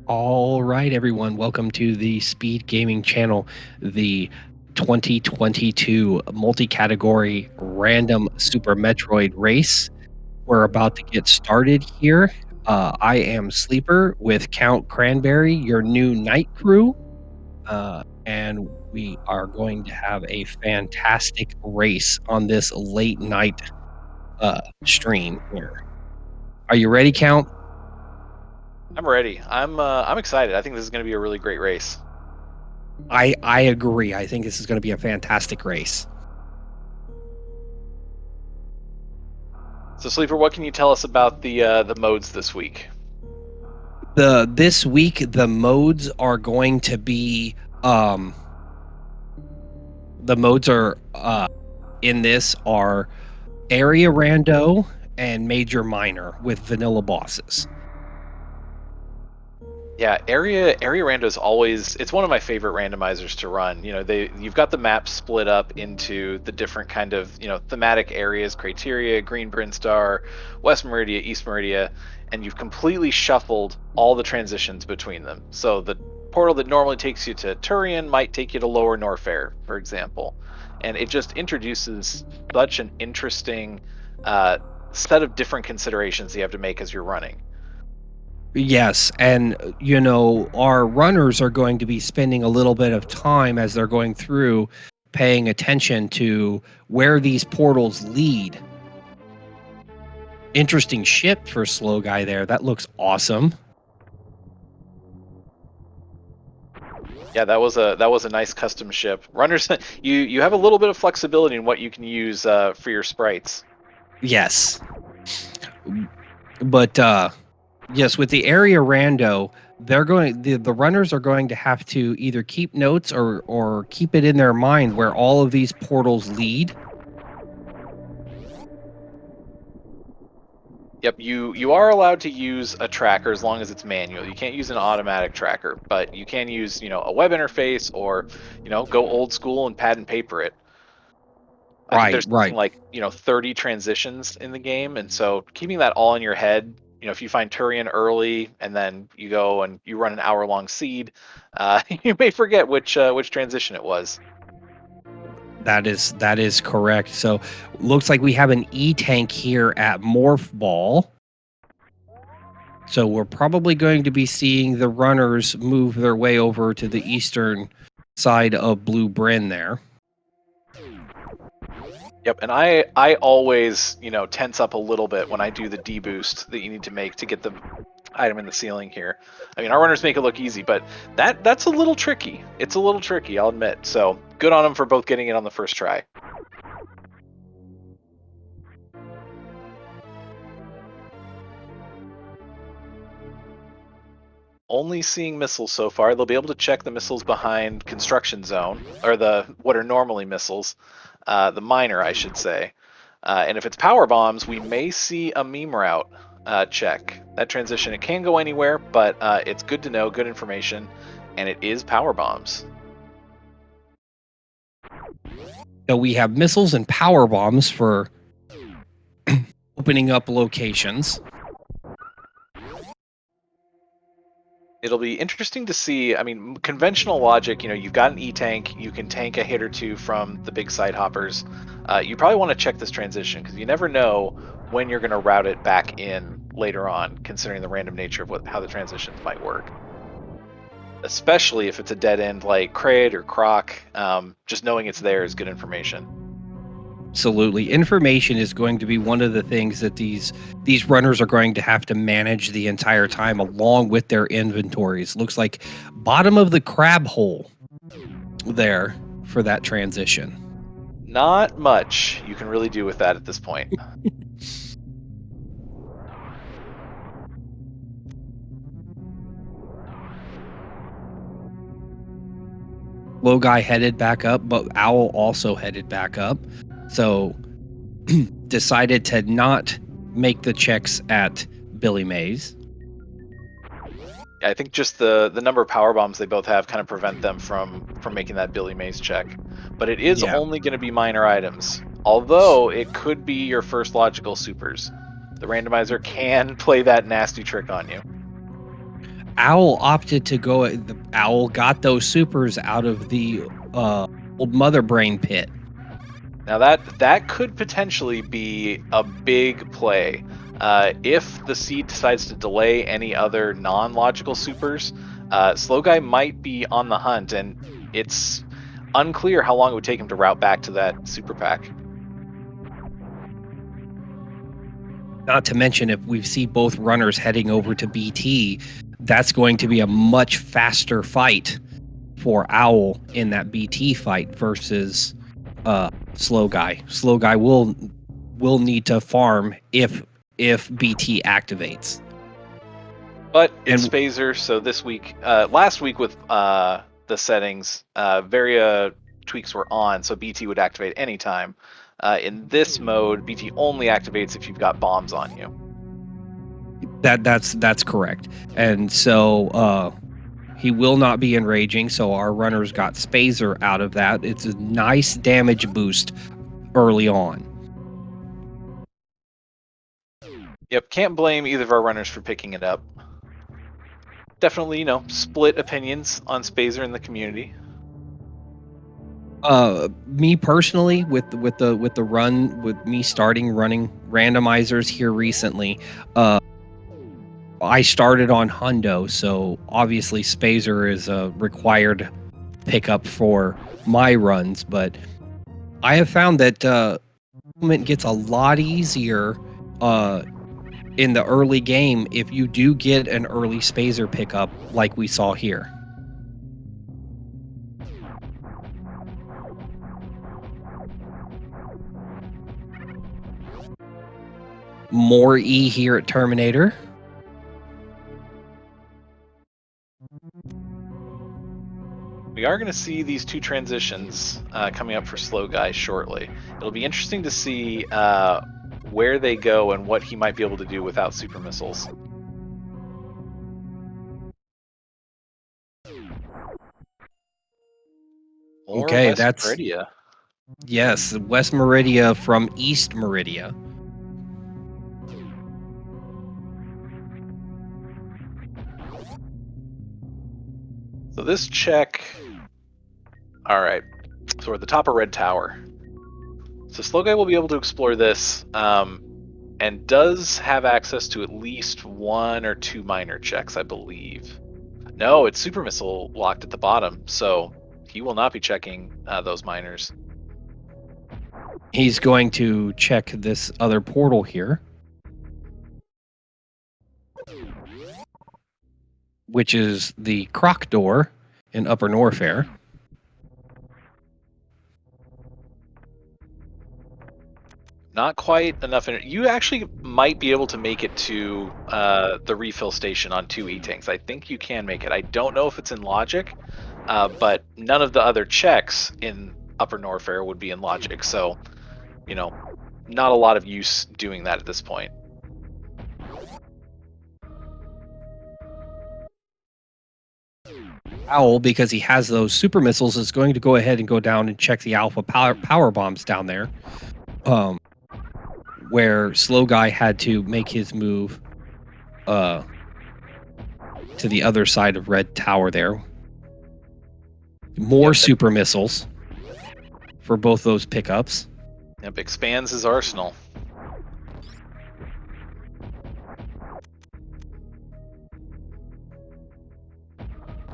All right, everyone. Welcome to the Speed Gaming channel, the 2022 multi-category random Super Metroid race. We're about to get started here. I am Sleeper with Count Cranberry, your new night crew, and we are going to have a fantastic race on this late night stream here. Are you ready, Count? I'm ready. I'm excited. I think this is going to be a really great race. I agree. I think this is going to be a fantastic race. So, Sleeper, what can you tell us about the modes this week? This week the modes are going to be the modes are in this are area rando and major minor with vanilla bosses. Yeah, area rando is always it's one of my favorite randomizers to run. You've got the map split up into the different kind of thematic areas: Criteria, Green Brinstar, West Meridia, East Meridia, and you've completely shuffled all the transitions between them. So the portal that normally takes you to Tourian might take you to Lower Norfair, for example, and it just introduces such an interesting set of different considerations you have to make as you're running. Yes, and our runners are going to be spending a little bit of time as they're going through paying attention to where these portals lead. Interesting ship for slow guy there. That looks awesome. Yeah, that was a nice custom ship. Runners, you have a little bit of flexibility in what you can use for your sprites. Yes. But yes, with the area rando, the runners are going to have to either keep notes or keep it in their mind where all of these portals lead. Yep, you are allowed to use a tracker as long as it's manual. You can't use an automatic tracker, but you can use a web interface or go old school and pad and paper it. I think Right, there's something right. like 30 transitions in the game, and so keeping that all in your head. If you find Turian early and then you go and you run an hour-long seed, you may forget which transition it was. That is correct. So looks like we have an E tank here at Morph Ball. So we're probably going to be seeing the runners move their way over to the eastern side of Blue Bryn there. Yep, and I always tense up a little bit when I do the deboost that you need to make to get the item in the ceiling here. I mean, our runners make it look easy, but that's a little tricky. It's a little tricky, I'll admit. So good on them for both getting it on the first try. Only seeing missiles so far. They'll be able to check the missiles behind construction zone, or the what are normally missiles, the minor, I should say. And if it's power bombs, we may see a meme route check. That transition, it can go anywhere, but it's good to know, good information, and it is power bombs. So we have missiles and power bombs for opening up locations. It'll be interesting to see. I mean, conventional logic, you've got an E-tank, you can tank a hit or two from the big side hoppers. You probably want to check this transition because you never know when you're going to route it back in later on, considering the random nature of how the transitions might work. Especially if it's a dead end like Kraid or Croc, just knowing it's there is good information. Absolutely. Information is going to be one of the things that these runners are going to have to manage the entire time along with their inventories. Looks like bottom of the crab hole there for that transition. Not much you can really do with that at this point. Low guy headed back up, but Owl also headed back up. So decided to not make the checks at Billy Mays. I think just the number of power bombs they both have kind of prevent them from making that Billy Mays check. But it is Yeah. only going to be minor items, although it could be your first logical supers. The randomizer can play that nasty trick on you. Owl opted to go. The Owl got those supers out of the old mother brain pit. Now that could potentially be a big play. If the seed decides to delay any other non-logical supers, Slow Guy might be on the hunt, and it's unclear how long it would take him to route back to that super pack. Not to mention, if we see both runners heading over to BT, that's going to be a much faster fight for Owl in that BT fight versus Slow Guy. Slow Guy will need to farm if BT activates. But it's Phaser, so this week, last week with the settings, Varia tweaks were on, so BT would activate anytime. In this mode, BT only activates if you've got bombs on you. That's correct. And so he will not be enraging, so our runners got Spazer out of that. It's a nice damage boost early on. Yep, can't blame either of our runners for picking it up. Definitely, split opinions on Spazer in the community. Me personally, with the run, with me starting running randomizers here recently, I started on Hundo, so obviously Spazer is a required pickup for my runs. But I have found that movement gets a lot easier in the early game if you do get an early Spazer pickup, like we saw here. More E here at Terminator. We are going to see these two transitions coming up for Slow Guy shortly. It'll be interesting to see where they go and what he might be able to do without super missiles. Or Okay, West that's Meridia. Yes, West Meridia from East Meridia. So this check. All right. So we're at the top of Red Tower. So Slow Guy will be able to explore this, and does have access to at least 1 or 2 minor checks, I believe. No, it's super missile locked at the bottom, so he will not be checking those minors. He's going to check this other portal here, which is the Croc door in Upper Norfair. Not quite enough. You actually might be able to make it to the refill station on 2 E-tanks. I think you can make it. I don't know if it's in logic, but none of the other checks in Upper Norfair would be in logic. So, not a lot of use doing that at this point. Owl, because he has those super missiles, is going to go ahead and go down and check the alpha power bombs down there. Where Slow Guy had to make his move to the other side of Red Tower there. More super missiles for both those pickups. Yep, expands his arsenal.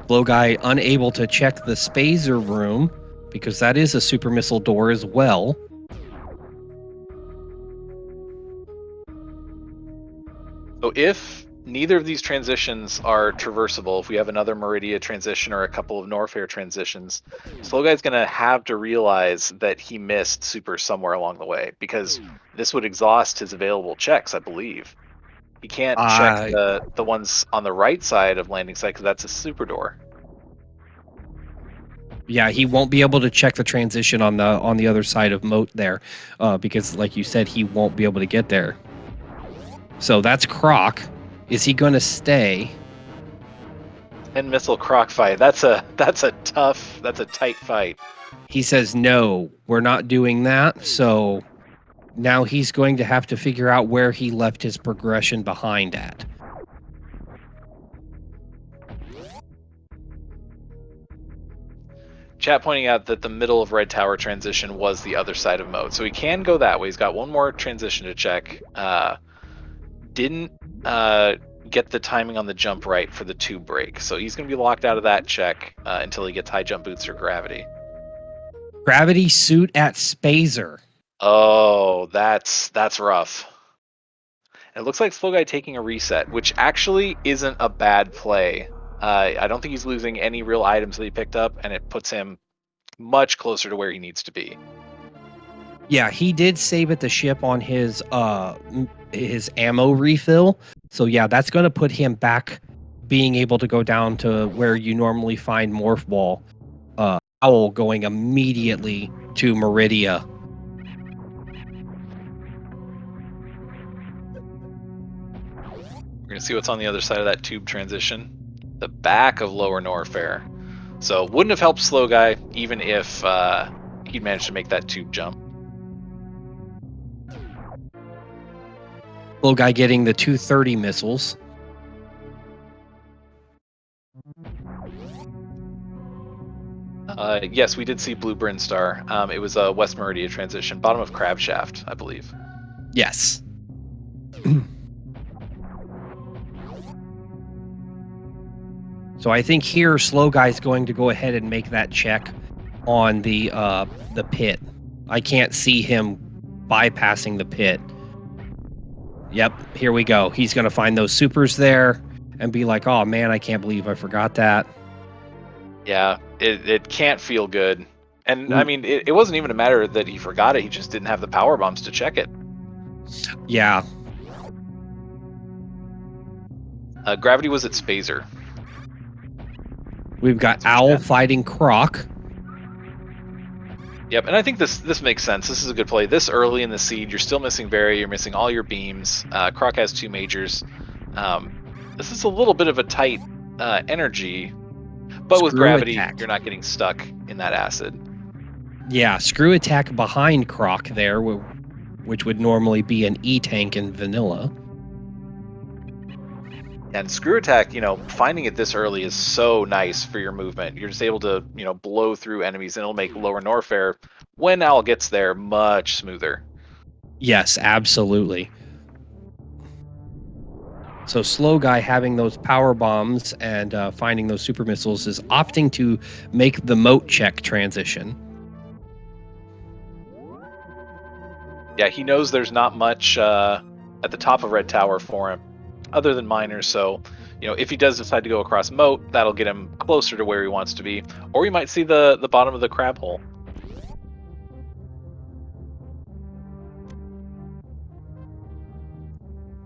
Slow Guy unable to check the Spazer room because that is a super missile door as well. So if neither of these transitions are traversable, if we have another Meridia transition or a couple of Norfair transitions, Slow Guy's going to have to realize that he missed super somewhere along the way, because this would exhaust his available checks, I believe. He can't check the ones on the right side of landing site because that's a super door. Yeah, he won't be able to check the transition on the other side of Moat there, because, like you said, he won't be able to get there. So that's Croc. Is he going to stay? 10 missile Croc fight. That's a tight fight. He says no, we're not doing that. So now he's going to have to figure out where he left his progression behind at. Chat pointing out that the middle of red tower transition was the other side of mode, so he can go that way. He's got one more transition to check. Didn't get the timing on the jump right for the tube break, so he's going to be locked out of that check until he gets high jump boots or gravity. Gravity suit at Spazer. Oh, that's rough. It looks like Slow Guy taking a reset, which actually isn't a bad play. I don't think he's losing any real items that he picked up, and it puts him much closer to where he needs to be. Yeah, he did save at the ship on his ammo refill. So yeah, that's going to put him back being able to go down to where you normally find Morph Ball. Owl going immediately to Meridia. We're going to see what's on the other side of that tube transition. The back of lower Norfair. So wouldn't have helped Slow Guy even if he'd managed to make that tube jump. Little guy getting the 230 missiles. Yes, we did see Blue Brinstar. It was a West Meridia transition, bottom of Crab Shaft, I believe. Yes. So I think here Slow Guy's going to go ahead and make that check on the pit. I can't see him bypassing the pit. Yep, here we go. He's going to find those supers there and be like, oh man, I can't believe I forgot that. Yeah, it can't feel good. And I mean, it wasn't even a matter that he forgot it. He just didn't have the power bombs to check it. Yeah. Gravity was at Spazer. We've got Owl fighting Croc. Yep, and I think this makes sense. This is a good play. This early in the seed, you're still missing Barry. You're missing all your beams. Croc has 2 majors. This is a little bit of a tight energy, but with gravity, you're not getting stuck in that acid. Yeah, screw attack behind Croc there, which would normally be an E-tank in vanilla. And screw attack, finding it this early is so nice for your movement. You're just able to, blow through enemies, and it'll make lower Norfair, when Owl gets there, much smoother. Yes, absolutely. So Slow Guy having those power bombs and finding those super missiles is opting to make the moat check transition. Yeah, he knows there's not much at the top of Red Tower for him, other than miners. So, if he does decide to go across moat, that'll get him closer to where he wants to be. Or you might see the bottom of the crab hole.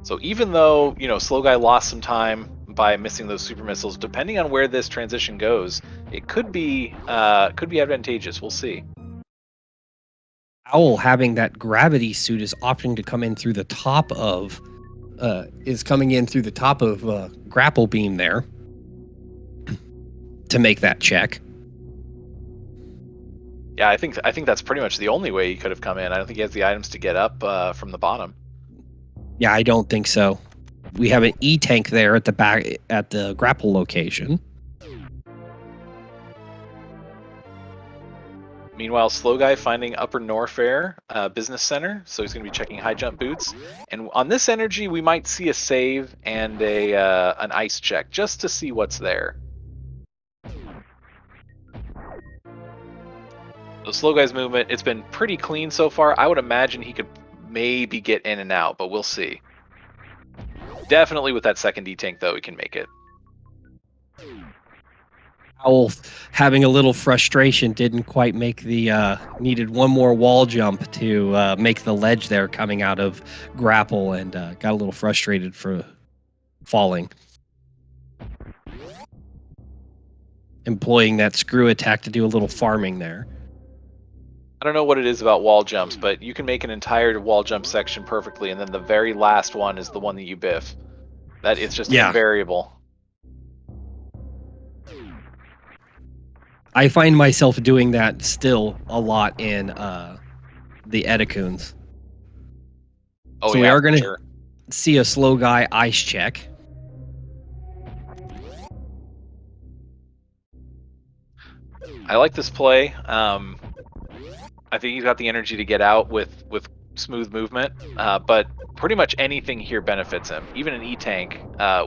So even though, Slow Guy lost some time by missing those super missiles, depending on where this transition goes, it could be advantageous. We'll see. Owl having that gravity suit is opting to come in through the top of grapple beam there to make that check. Yeah, I think that's pretty much the only way he could have come in. I don't think he has the items to get up from the bottom. Yeah, I don't think so. We have an E-tank there at the back at the grapple location. Meanwhile, Slow Guy finding Upper Norfair Business Center, so he's going to be checking high jump boots. And on this energy, we might see a save and an ice check just to see what's there. So Slow Guy's movement, it's been pretty clean so far. I would imagine he could maybe get in and out, but we'll see. Definitely with that second E-tank, though, he can make it. Owl having a little frustration, didn't quite make the needed one more wall jump to make the ledge there coming out of grapple, and got a little frustrated for falling. Employing that screw attack to do a little farming there. I don't know what it is about wall jumps, but you can make an entire wall jump section perfectly, and then the very last one is the one that you biff. That it's just invariable. I find myself doing that still a lot in the Edecoons. Oh, so we are going to see a Slow Guy ice check. I like this play. I think he's got the energy to get out with smooth movement, but pretty much anything here benefits him. Even an E-tank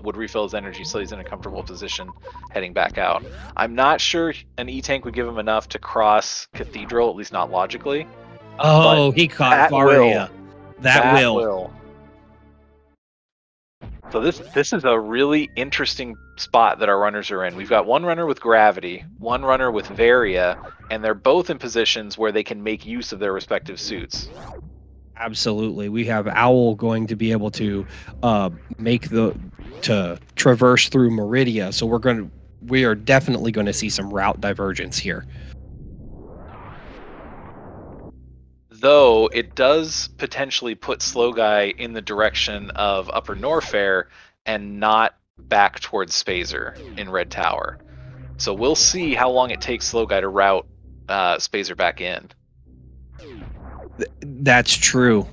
would refill his energy, so he's in a comfortable position heading back out. I'm not sure an E-tank would give him enough to cross Cathedral, at least not logically, but Oh, he caught that will. Varia. That That will. will. So this is a really interesting spot that our runners are in. We've got one runner with gravity, one runner with Varia, and they're both in positions where they can make use of their respective suits. Absolutely. We have Owl going to be able to make to traverse through Meridia. So we are definitely going to see some route divergence here. Though it does potentially put Slow Guy in the direction of Upper Norfair and not back towards Spazer in Red Tower. So we'll see how long it takes Slow Guy to route Spazer back in. That's true.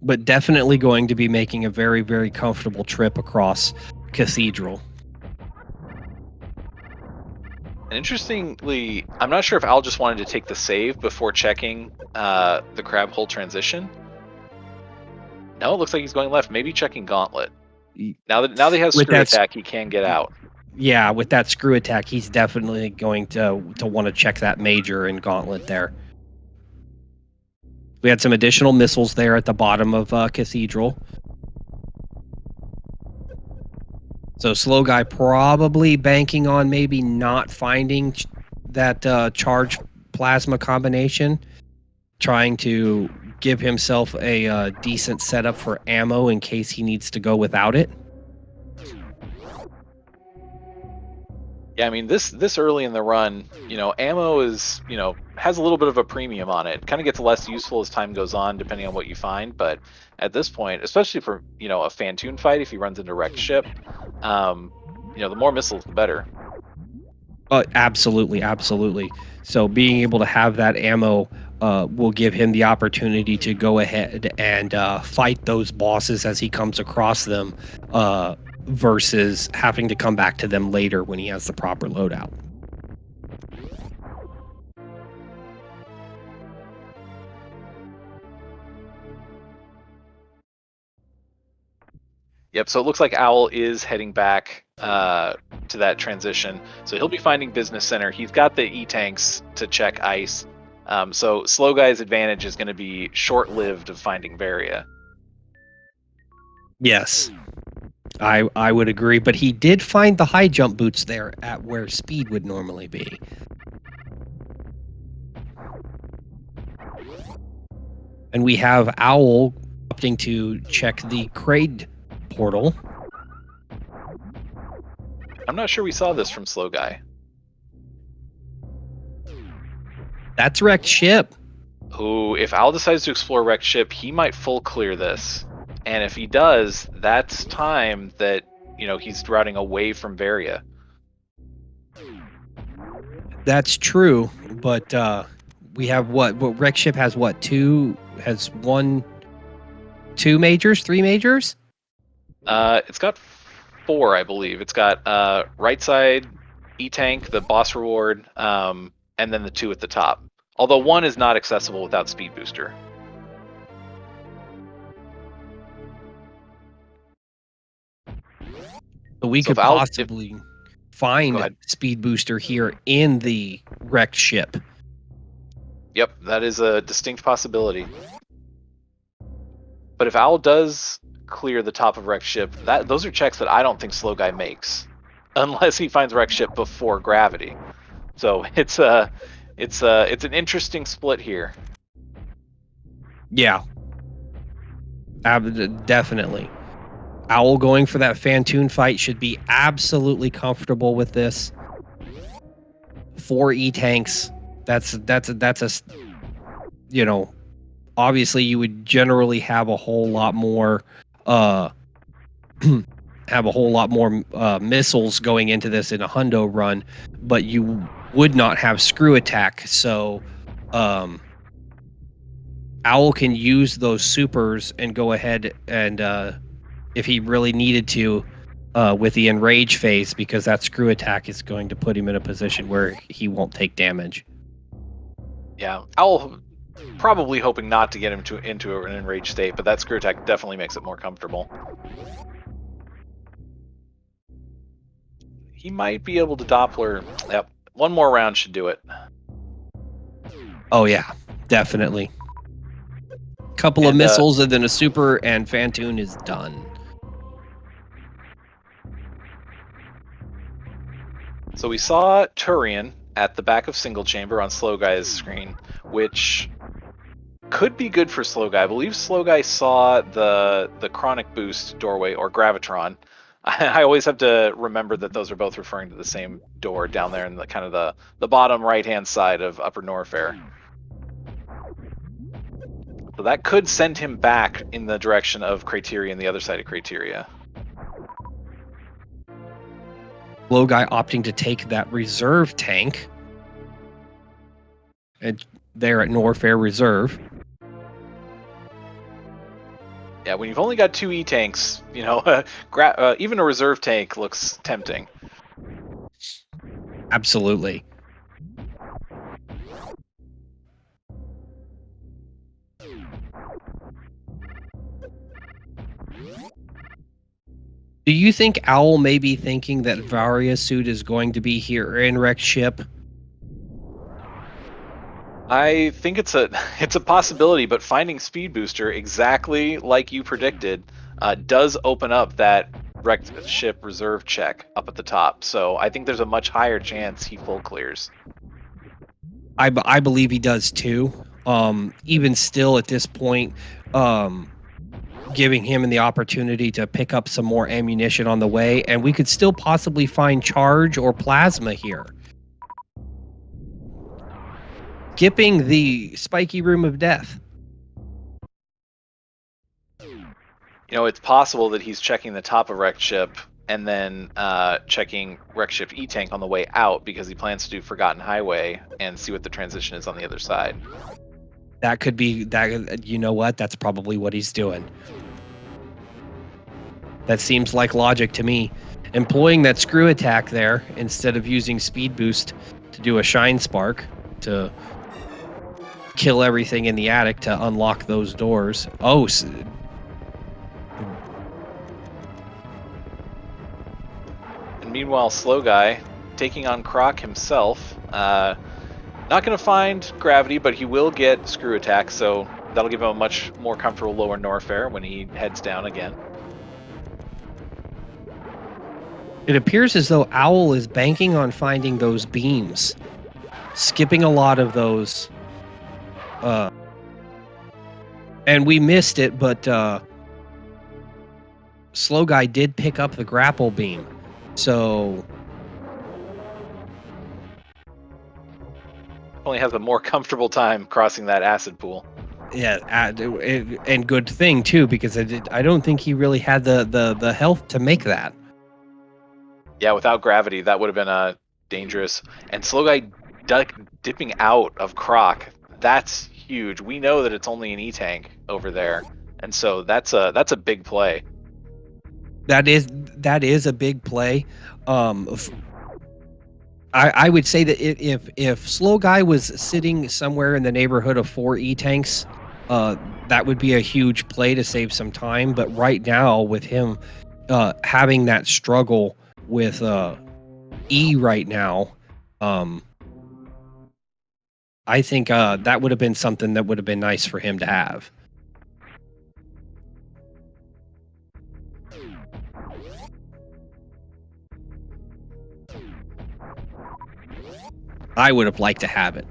But definitely going to be making a very, very comfortable trip across Cathedral. And interestingly, I'm not sure if Al just wanted to take the save before checking the crab hole transition. No, it looks like he's going left. Maybe checking Gauntlet. Now that he has With screw that attack, he can get out. Yeah, with that screw attack, he's definitely going to want to check that major and Gauntlet there. We had some additional missiles there at the bottom of Cathedral. So Slow Guy probably banking on maybe not finding that charge plasma combination, trying to give himself a decent setup for ammo in case he needs to go without it. Yeah, I mean this early in the run, ammo is, has a little bit of a premium on it. Kind of gets less useful as time goes on, depending on what you find. But at this point, especially for a Fantoon fight, if he runs into wrecked ship, the more missiles, the better. Absolutely, absolutely. So being able to have that ammo will give him the opportunity to go ahead and fight those bosses as he comes across them, versus having to come back to them later when he has the proper loadout. Yep. So it looks like Owl is heading back to that transition. So he'll be finding Business Center. He's got the E-tanks to check ice. So Slow Guy's advantage is going to be short-lived of finding Varia. Yes, I would agree, but he did find the high jump boots there at where speed would normally be. And we have Owl opting to check the Kraid portal. I'm not sure we saw this from Slow Guy. That's wrecked ship. Ooh, if Owl decides to explore wrecked ship, he might full clear this. And if he does, that's time that, he's routing away from Varia. That's true, but we have what wreck ship has two majors, three majors? It's got 4, I believe. It's got right side E-tank, the boss reward, and then the 2 at the top. Although 1 is not accessible without speed booster. So we could possibly find speed booster here in the wrecked ship. Yep, that is a distinct possibility. But if Owl does clear the top of wrecked ship, those are checks that I don't think Slow Guy makes, unless he finds wrecked ship before gravity. So it's an interesting split here. Yeah, definitely. Owl going for that Fantoon fight should be absolutely comfortable with this. 4 E-tanks. That's obviously you would generally have a whole lot more missiles going into this in a hundo run, but you would not have screw attack. So Owl can use those supers and go ahead and if he really needed to, with the enrage phase, because that screw attack is going to put him in a position where he won't take damage. Yeah, Owl probably hoping not to get him into an enraged state, but that screw attack definitely makes it more comfortable. He might be able to Doppler. Yep, one more round should do it. Oh yeah, definitely. Couple of missiles and then a super, and Fantoon is done. So we saw Tourian at the back of Single Chamber on Slow Guy's screen, which could be good for Slow Guy. I believe Slow Guy saw the Chronic Boost doorway, or Gravitron. I always have to remember that those are both referring to the same door down there in the kind of the bottom right-hand side of Upper Norfair. So that could send him back in the direction of Criteria and the other side of Criteria. Slow Guy opting to take that reserve tank. And there at Norfair Reserve. Yeah, when you've only got 2 E-tanks, you know, even a reserve tank looks tempting. Absolutely. Do you think Owl may be thinking that Varia suit is going to be here in Rex ship? I think it's a possibility, but finding Speed Booster exactly like you predicted does open up that wrecked ship reserve check up at the top. So I think there's a much higher chance he full clears. I believe he does too. Even still at this point, giving him the opportunity to pick up some more ammunition on the way, and we could still possibly find charge or plasma here. Skipping the spiky room of death. You know, it's possible that he's checking the top of wrecked ship and then checking wrecked ship E-tank on the way out, because he plans to do Forgotten Highway and see what the transition is on the other side. That could be that. You know what? That's probably what he's doing. That seems like logic to me. Employing that screw attack there instead of using speed boost to do a shine spark to kill everything in the attic to unlock those doors. Oh, and meanwhile, Slow Guy taking on Croc himself. Not going to find gravity, but he will get screw attack, so that'll give him a much more comfortable lower Norfair when he heads down again. It appears as though Owl is banking on finding those beams, skipping a lot of those. And we missed it, but Slow Guy did pick up the grapple beam. So Only has a more comfortable time crossing that acid pool. yeah, and good thing too, because I don't think he really had the health to make that. Yeah, without gravity, that would have been dangerous. And Slow Guy dipping out of Croc, that's huge. We know that it's only an E-tank over there, and so that's a big play. That is a big play. I would say that if Slow Guy was sitting somewhere in the neighborhood of 4 E-tanks, that would be a huge play to save some time. But right now, with him having that struggle with E right now, I think that would have been something that would have been nice for him to have. I would have liked to have it.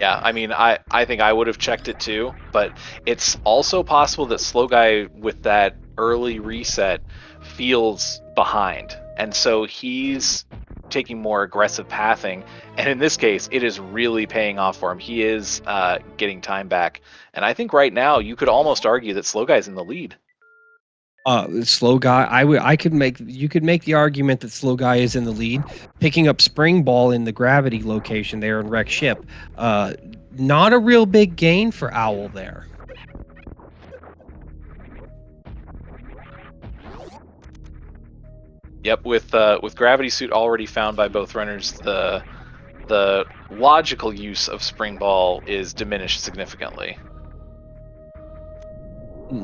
Yeah, I mean, I think I would have checked it too, but it's also possible that Slow Guy with that early reset feels behind, and so he's taking more aggressive pathing, and in this case it is really paying off for him. He is getting time back, and I think right now you could almost argue that Slow Guy's in the lead. Slow Guy, you could make the argument that Slow Guy is in the lead, picking up Spring Ball in the gravity location there in Wreck Ship. Not a real big gain for Owl there. Yep, with gravity suit already found by both runners, the logical use of spring ball is diminished significantly.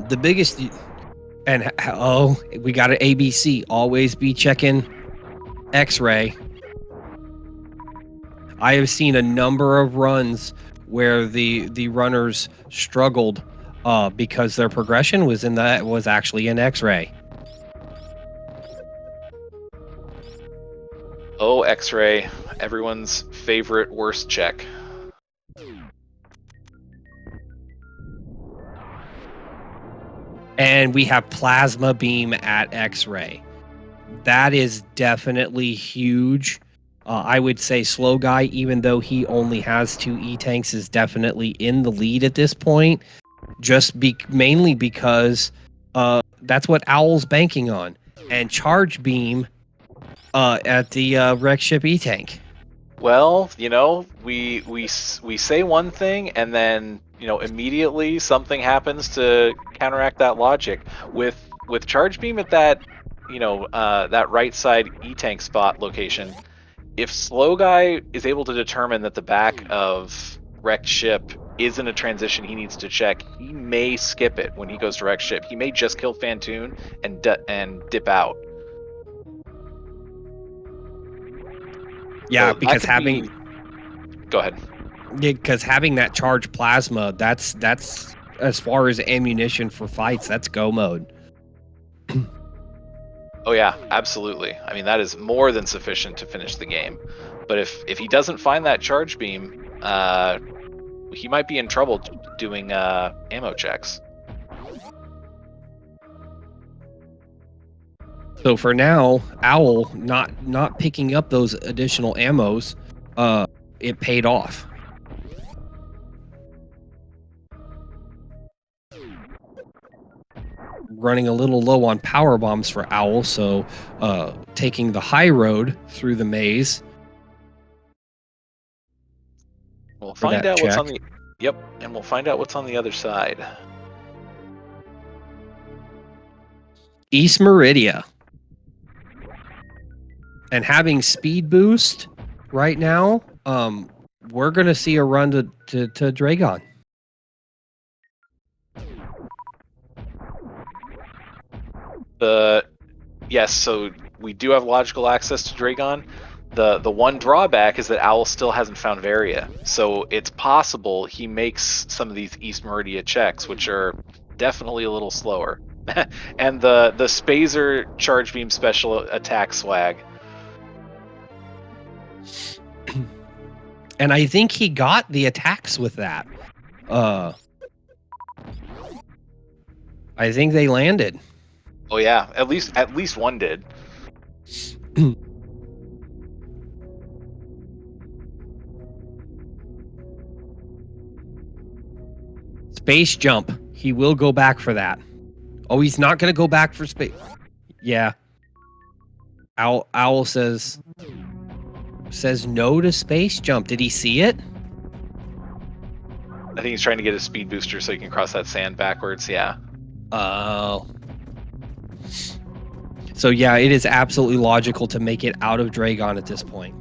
The biggest and oh, we got an ABC. Always be checking X-ray. I have seen a number of runs where the runners struggled because their progression was actually in X-ray. Oh, X-ray, everyone's favorite worst check. And we have plasma beam at X-ray. That is definitely huge. I would say Slow Guy, even though he only has 2 E-tanks, is definitely in the lead at this point. Mainly because that's what Owl's banking on. And Charge Beam at the wreck ship E-tank. Well, we say one thing and then immediately something happens to counteract that logic. With charge beam at that that right side E-tank spot location, if Slow Guy is able to determine that the back of wrecked ship is in a transition he needs to check, he may skip it when he goes to wrecked ship. He may just kill Fantoon and dip out. Yeah, So that because could be. Go ahead. having that charge plasma, that's as far as ammunition for fights, that's go mode. Oh yeah, absolutely. I mean, that is more than sufficient to finish the game. But if he doesn't find that charge beam, he might be in trouble doing ammo checks. So for now, Owl not picking up those additional ammos, it paid off. Running a little low on power bombs for Owl, so taking the high road through the maze. We'll For find that out what's check. on the. Yep, and we'll find out what's on the other side. East Meridia. And having speed boost right now, we're gonna see a run to Dragon. Yes, so we do have logical access to Dragon. The one drawback is that Owl still hasn't found Varia, so it's possible he makes some of these East Meridia checks, which are definitely a little slower. And the Spazer charge beam special attack swag. And I think he got the attacks with that. I think they landed. Oh yeah, at least one did. Space jump. He will go back for that. Oh, he's not going to go back for space. Yeah. Owl says no to space jump. Did he see it? I think he's trying to get a speed booster so he can cross that sand backwards. Yeah. Oh. So yeah, it is absolutely logical to make it out of Dragon at this point.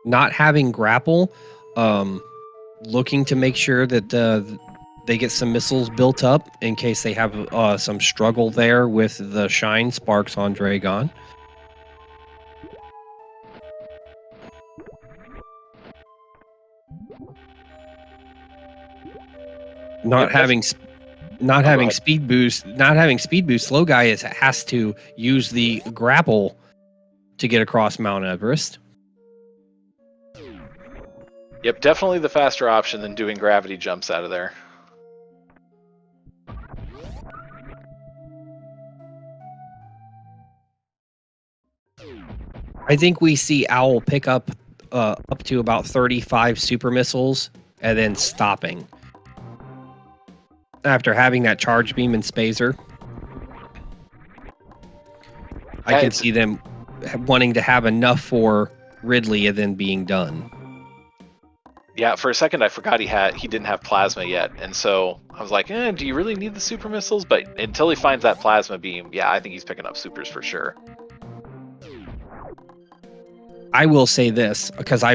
Not having grapple, looking to make sure that they get some missiles built up in case they have some struggle there with the shine sparks on Dragon. Not having speed boost, Slow Guy has to use the grapple to get across Mount Everest. Yep, definitely the faster option than doing gravity jumps out of there. I think we see Owl pick up to about 35 super missiles and then stopping after having that charge beam and Spazer. I can see them wanting to have enough for Ridley and then being done. Yeah, for a second I forgot he didn't have plasma yet, and so I was like, do you really need the super missiles? But until he finds that plasma beam, yeah, I think he's picking up supers for sure. I will say this because I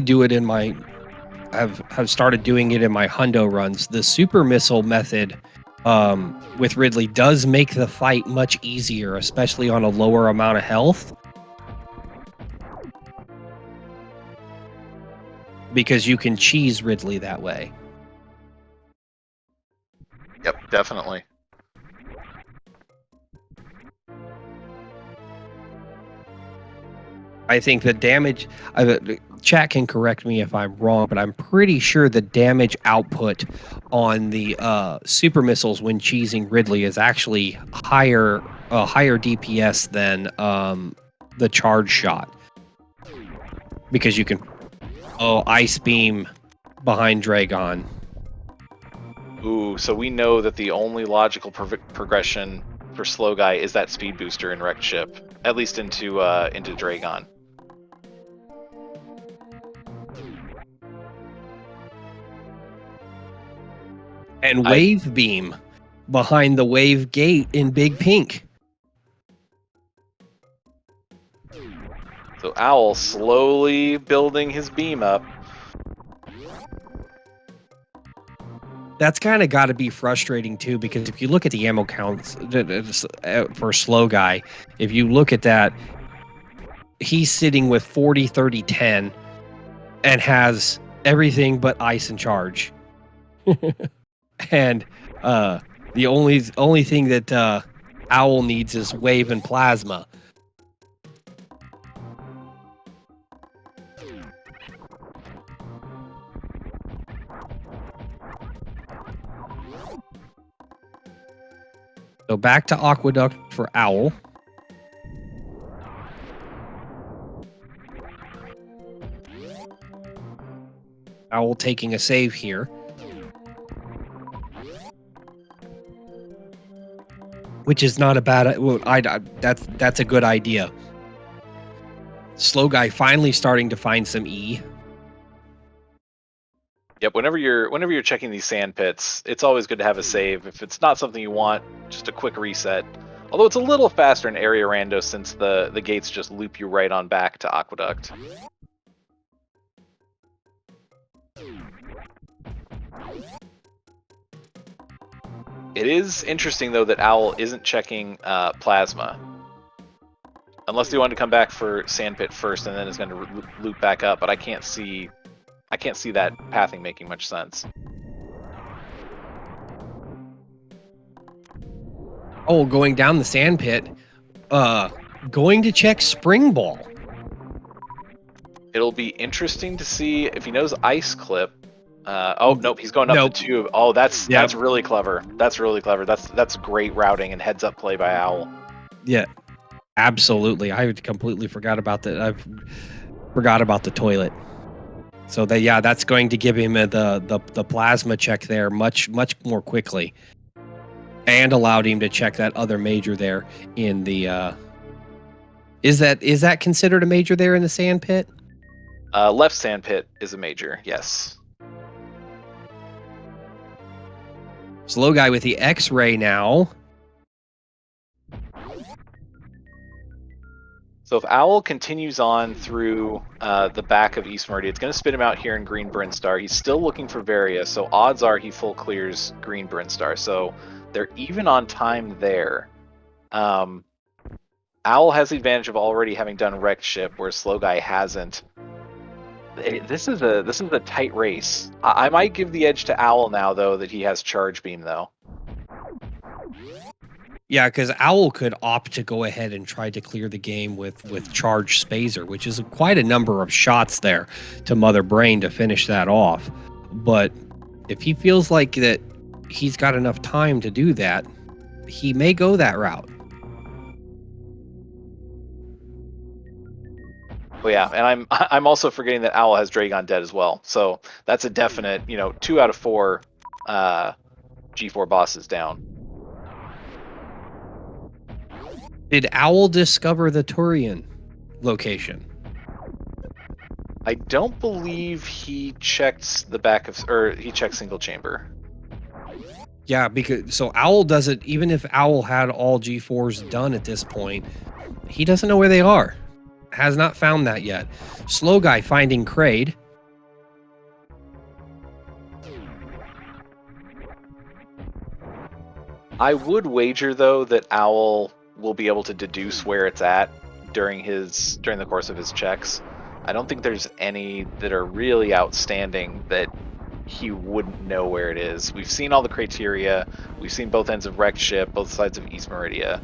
do it in my have started doing it in my hundo runs. The super missile method with Ridley does make the fight much easier, especially on a lower amount of health. Because you can cheese Ridley that way. Yep, definitely. I think the damage, chat can correct me if I'm wrong, but I'm pretty sure the damage output on the super missiles when cheesing Ridley is actually higher DPS than the charge shot, because you can ice beam behind Dragon. Ooh, so we know that the only logical progression for Slow Guy is that speed booster in Wrecked Ship, at least into Dragon. And Wave Beam behind the Wave Gate in Big Pink. So Owl slowly building his beam up. That's kind of got to be frustrating too, because if you look at the ammo counts for Slow Guy, if you look at that, he's sitting with 40, 30, 10 and has everything but ice and charge. And the only thing that Owl needs is wave and plasma. So back to Aqueduct for Owl. Owl taking a save here. Which is not a bad. Well, that's a good idea. Slow Guy finally starting to find some E. Yep. Whenever you're checking these sand pits, it's always good to have a save. If it's not something you want, just a quick reset. Although it's a little faster in area rando since the gates just loop you right on back to Aqueduct. It is interesting though that Owl isn't checking plasma. Unless they want to come back for Sandpit first and then is going to loop back up, but I can't see that pathing making much sense. Oh, going down the sand pit. Going to check Spring Ball. It'll be interesting to see if he knows Ice Clip. Oh nope, he's going up Nope. the tube. Oh, that's really clever. That's really clever. That's great routing and heads up play by Owl. Yeah, absolutely. I completely forgot about that. I forgot about the toilet. So that's going to give him the plasma check there much more quickly, and allowed him to check that other major there in the. Is that considered a major there in the sand pit? Left sand pit is a major, yes. Slow Guy with the X-ray now. So if Owl continues on through the back of East Meridian, it's going to spit him out here in Green Brinstar. He's still looking for Varia, so odds are he full clears Green Brinstar. So they're even on time there. Owl has the advantage of already having done Wrecked Ship, where Slow Guy hasn't. This is a tight race. I might give the edge to Owl now, though, that he has Charge Beam, though. Yeah, because Owl could opt to go ahead and try to clear the game with Charge Spazer, which is quite a number of shots there to Mother Brain to finish that off. But if he feels like that he's got enough time to do that, he may go that route. Oh yeah, and I'm also forgetting that Owl has Dragon dead as well. So that's a definite, 2 out of 4 G4 bosses down. Did Owl discover the Tourian location? I don't believe he checked the back of, or he checked single chamber. Yeah, because so Owl doesn't, even if Owl had all G4s done at this point, he doesn't know where they are. Has not found that yet. Slow Guy finding Kraid. I would wager though that Owl will be able to deduce where it's at during the course of his checks. I don't think there's any that are really outstanding that he wouldn't know where it is. We've seen all the criteria. We've seen both ends of wrecked ship, both sides of East Meridia.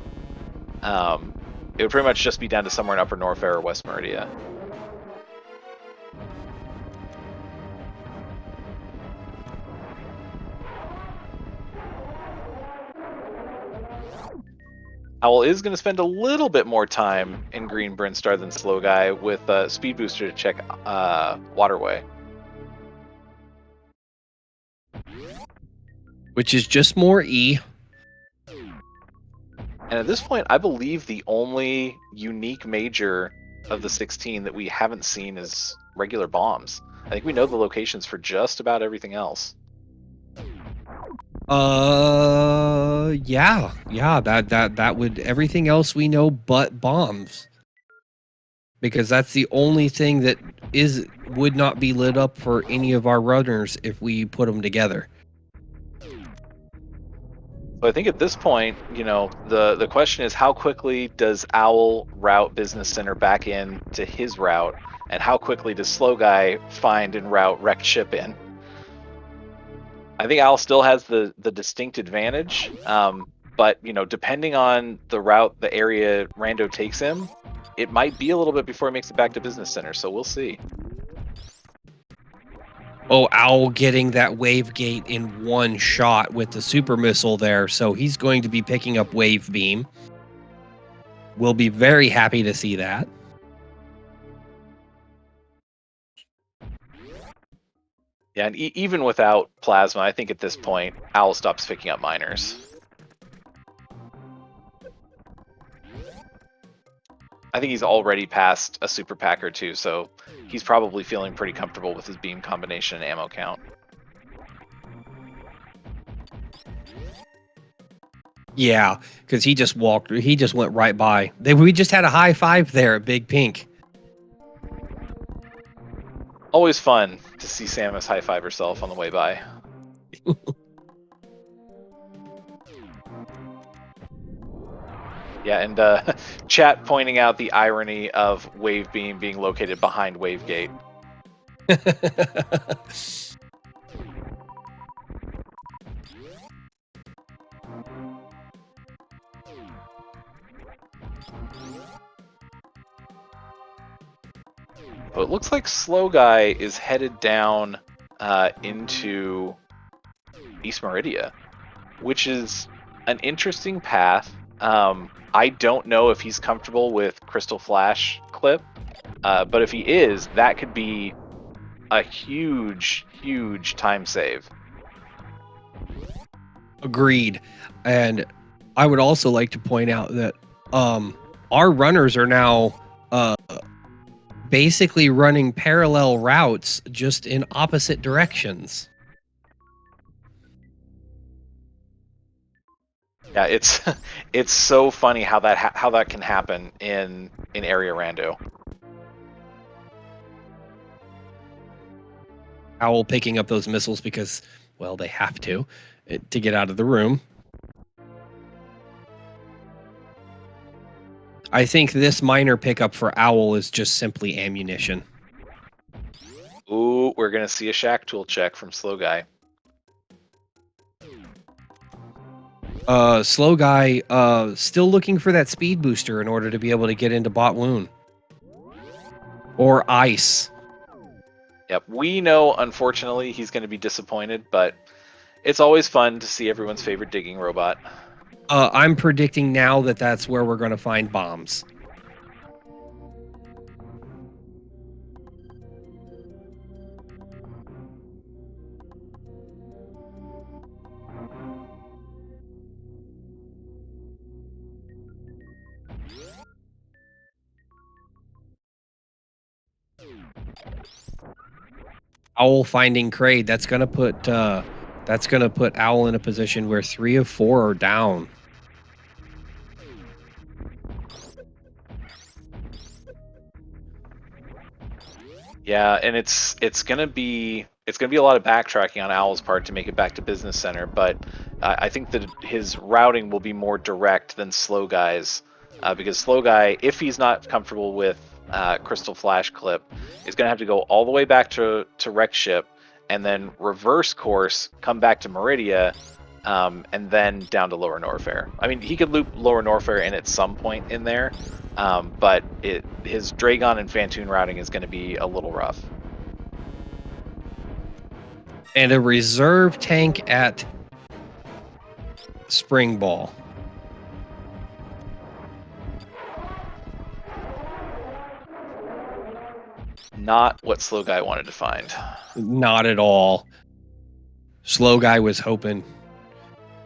It would pretty much just be down to somewhere in Upper Norfair or West Meridia. Owl is going to spend a little bit more time in Green Brinstar than Slow Guy with Speed Booster to check Waterway. Which is just more E. And at this point, I believe the only unique major of the 16 that we haven't seen is regular bombs. I think we know the locations for just about everything else. Yeah. That would, everything else we know but bombs. Because that's the only thing that would not be lit up for any of our runners if we put them together. So I think at this point, the question is how quickly does Owl route Business Center back in to his route, and how quickly does Slow Guy find and route wrecked ship in? I think Owl still has the distinct advantage, but depending on the route the area Rando takes him, it might be a little bit before he makes it back to Business Center. So we'll see. Oh, Owl getting that wave gate in one shot with the super missile there. So he's going to be picking up wave beam. We'll be very happy to see that. Yeah, and even without plasma, I think at this point, Owl stops picking up miners. I think he's already past a super pack or two, so he's probably feeling pretty comfortable with his beam combination and ammo count. Yeah, because he just went right by. We just had a high five there at Big Pink. Always fun to see Samus high five herself on the way by. Yeah, and chat pointing out the irony of Wave Beam being located behind Wave Gate. So it looks like Slow Guy is headed down into East Meridia, which is an interesting path. I don't know if he's comfortable with Crystal Flash clip, but if he is, that could be a huge, huge time save. Agreed. And I would also like to point out that our runners are now basically running parallel routes, just in opposite directions. Yeah, it's it's so funny how that can happen in area rando. Owl picking up those missiles because, well, they have to get out of the room. I think this minor pickup for Owl is just simply ammunition. Ooh, we're gonna see a shack tool check from Slow Guy. Slow Guy still looking for that speed booster in order to be able to get into Bot Wound. Or Ice. Yep, we know, unfortunately, he's going to be disappointed, but it's always fun to see everyone's favorite digging robot. I'm predicting now that that's where we're going to find bombs. Owl finding Kraid. That's gonna put Owl in a position where 3 of 4 are down. Yeah, and it's gonna be a lot of backtracking on Owl's part to make it back to Business Center, but I think that his routing will be more direct than Slow Guy's, because Slow Guy, if he's not comfortable with Crystal Flash Clip, is gonna have to go all the way back to Wreck Ship, and then reverse course, come back to Meridia, and then down to Lower Norfair. I mean, he could loop Lower Norfair in at some point in there, but his Dragon and Fantoon routing is going to be a little rough. And a reserve tank at Spring Ball. Not what Slow Guy wanted to find. Not at all. Slow Guy was hoping.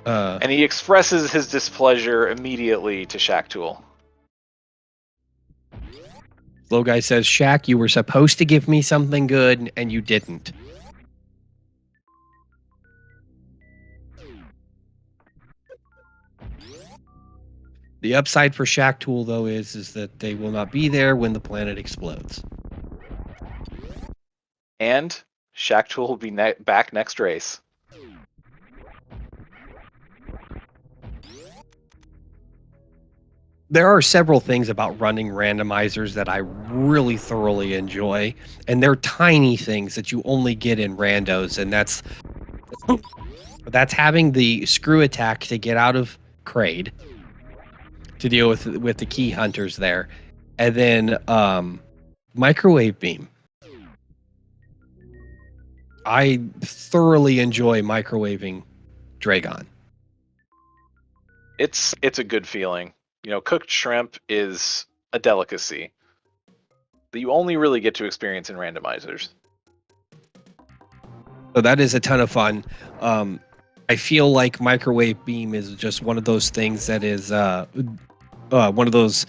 And he expresses his displeasure immediately to Shack Tool. Slow Guy says, Shaq, you were supposed to give me something good, and you didn't. The upside for Shack Tool, though, is that they will not be there when the planet explodes. And Shack Tool will be back next race. There are several things about running randomizers that I really thoroughly enjoy, and they're tiny things that you only get in randos, and that's having the screw attack to get out of Kraid to deal with the key hunters there, and then microwave beam. I thoroughly enjoy microwaving Dragon. It's a good feeling. You know, cooked shrimp is a delicacy that you only really get to experience in randomizers. So that is a ton of fun. I feel like microwave beam is just one of those things that is one of those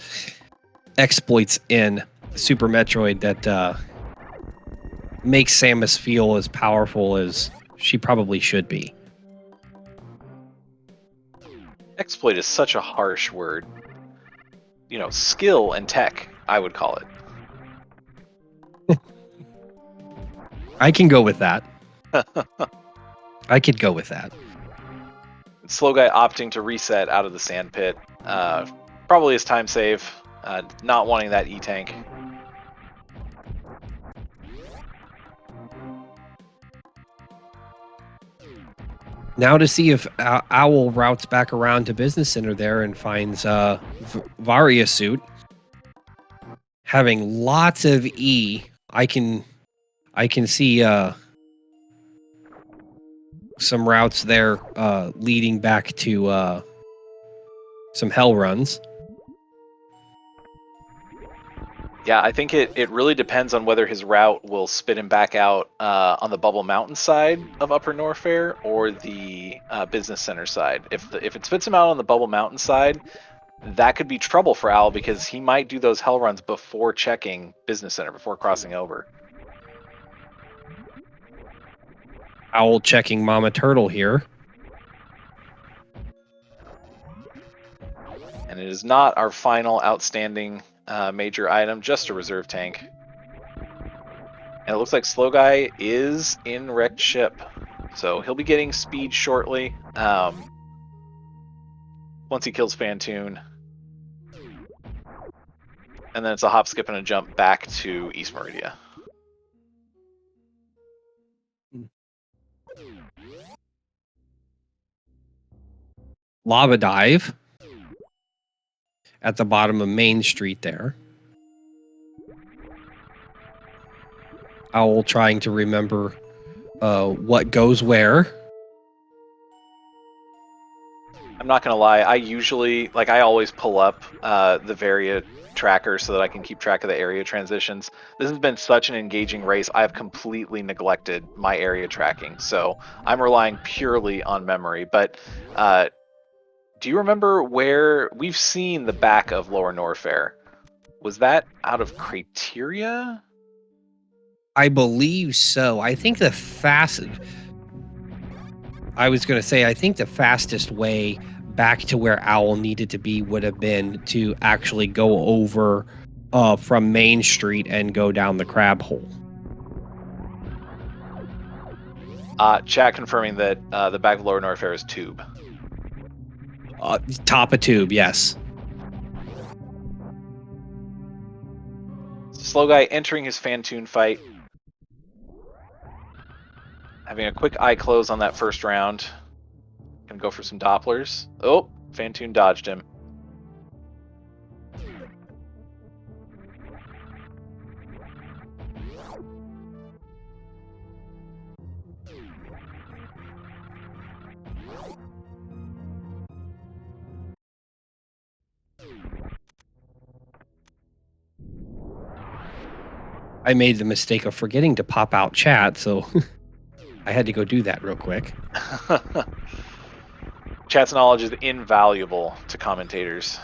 exploits in Super Metroid that makes Samus feel as powerful as she probably should be. Exploit is such a harsh word. You know, skill and tech, I would call it. I can go with that. I could go with that. Slow Guy opting to reset out of the sand pit. Probably his time save. Not wanting that E-tank. Now to see if Owl routes back around to Business Center there and finds Varia suit. Having lots of E, I can see some routes there leading back to some hell runs. Yeah, I think it really depends on whether his route will spit him back out on the Bubble Mountain side of Upper Norfair or the Business Center side. If it spits him out on the Bubble Mountain side, that could be trouble for Owl because he might do those hell runs before checking Business Center, before crossing over. Owl checking Mama Turtle here. And it is not our final outstanding major item, just a reserve tank. And it looks like Slow Guy is in Wrecked Ship. So he'll be getting speed shortly. Once he kills Fantoon. And then it's a hop, skip, and a jump back to East Meridia. Lava Dive at the bottom of Main Street there. Owl trying to remember what goes where. I'm not going to lie, I always pull up the Varia tracker so that I can keep track of the area transitions. This has been such an engaging race, I have completely neglected my area tracking, so I'm relying purely on memory. But do you remember where we've seen the back of Lower Norfair? Was that out of Criteria? I believe so. I think the fast I was gonna say, I think the fastest way back to where Owl needed to be would have been to actually go over, from Main Street and go down the crab hole. Chat confirming that the back of Lower Norfair is tube. Top of tube, yes. Slow guy entering his Fantoon fight. Having a quick eye close on that first round. Gonna go for some Dopplers. Oh, Fantoon dodged him. I made the mistake of forgetting to pop out chat, so I had to go do that real quick. Chat's knowledge is invaluable to commentators.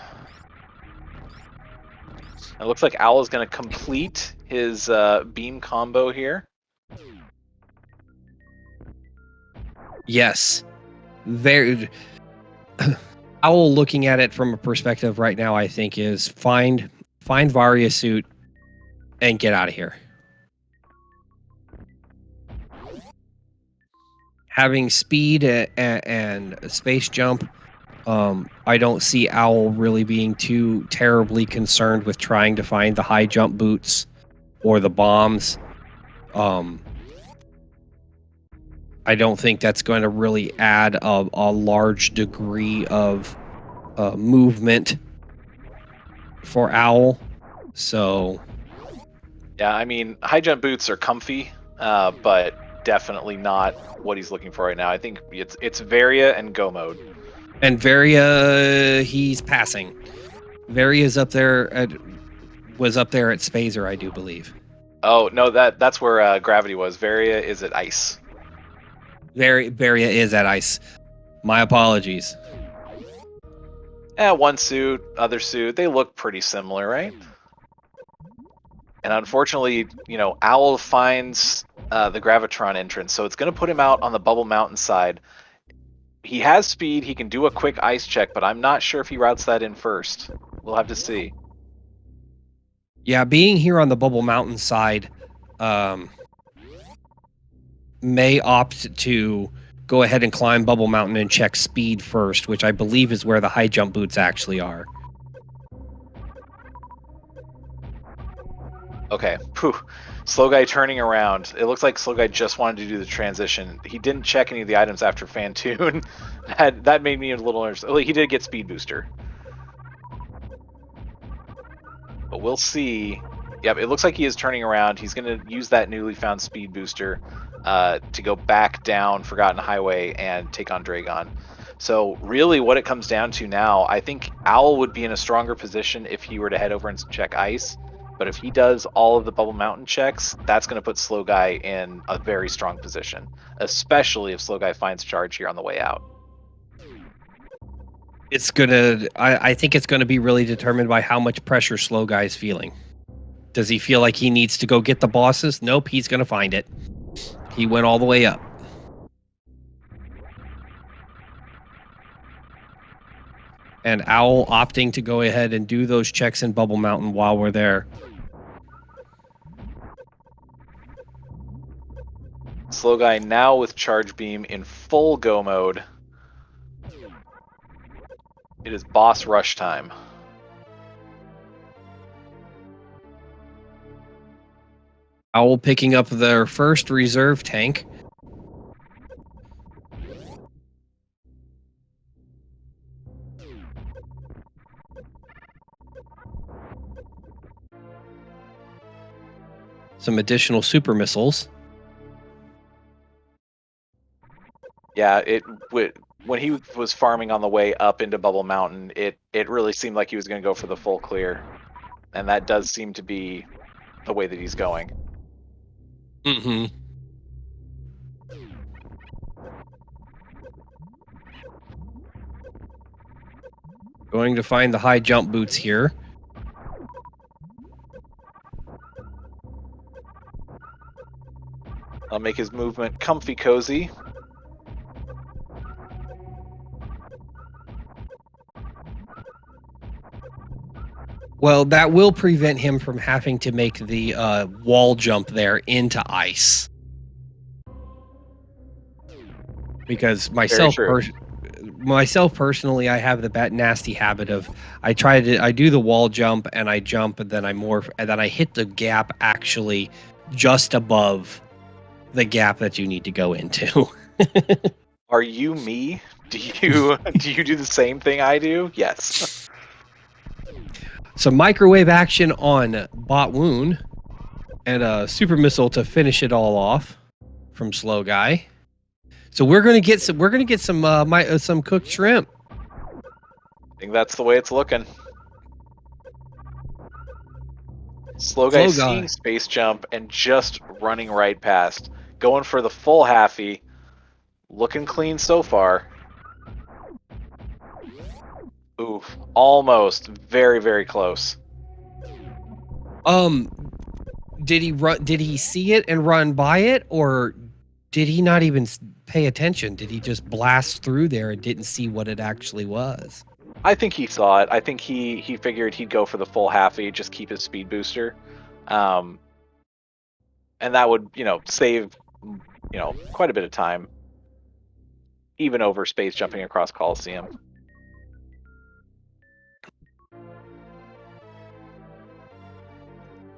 It looks like Owl is going to complete his beam combo here. Yes. There Owl looking at it from a perspective right now, I think, is find Varia suit and get out of here. Having speed and space jump, I don't see Owl really being too terribly concerned with trying to find the high jump boots or the bombs. I don't think that's going to really add a large degree of movement for Owl. So, yeah, I mean, high jump boots are comfy, but definitely not what he's looking for right now. I think it's Varia and go mode. And Varia, he's passing. Varia's up there was up there at Spazer, I do believe. Oh no, that's where Gravity was. Varia is at ice. Varia is at ice. My apologies. One suit, other suit, they look pretty similar, right? And unfortunately, Owl finds the Gravitron entrance, so it's going to put him out on the Bubble Mountain side. He has speed, he can do a quick ice check, but I'm not sure if he routes that in first. We'll have to see. Yeah, being here on the Bubble Mountain side may opt to go ahead and climb Bubble Mountain and check speed first, which I believe is where the high jump boots actually are. Okay, Phew. Slow guy turning around. It looks like Slow guy just wanted to do the transition. He didn't check any of the items after Fantoon. that made me a little nervous. He did get speed booster. But we'll see. Yep, it looks like he is turning around. He's going to use that newly found speed booster to go back down Forgotten Highway and take on Dragon. So really what it comes down to now, I think Owl would be in a stronger position if he were to head over and check ice. But if he does all of the Bubble Mountain checks, that's going to put Slow Guy in a very strong position, especially if Slow Guy finds charge here on the way out. It's gonna. I think it's gonna be really determined by how much pressure Slow Guy is feeling. Does he feel like he needs to go get the bosses? Nope, he's gonna find it. He went all the way up. And Owl opting to go ahead and do those checks in Bubble Mountain while we're there. Slow Guy now with Charge Beam in full go mode. It is boss rush time. Owl picking up their first reserve tank. Some additional super missiles. Yeah, when he was farming on the way up into Bubble Mountain, it really seemed like he was going to go for the full clear. And that does seem to be the way that he's going. Mm-hmm. Going to find the high jump boots here. I'll make his movement comfy cozy. Well, that will prevent him from having to make the wall jump there into ice. Because Very true. myself personally, I have the nasty habit of I do the wall jump and I jump and then I morph and then I hit the gap actually just above the gap that you need to go into. Are you me? Do you do the same thing I do? Yes. So microwave action on Bot Wound and a super missile to finish it all off from Slow Guy. So we're gonna get some cooked shrimp. I think that's the way it's looking. Slow Guy Slow seeing Guy. space jump and just running right past. Going for the full halfie. Looking clean so far. Oof. Almost. Very, very close. Um, did he run? Did he see it and run by it, or did he not even pay attention? Did he just blast through there and didn't see what it actually was? I think he saw it. I think he figured he'd go for the full halfie, just keep his speed booster. And that would, save, quite a bit of time. Even over space jumping across Coliseum.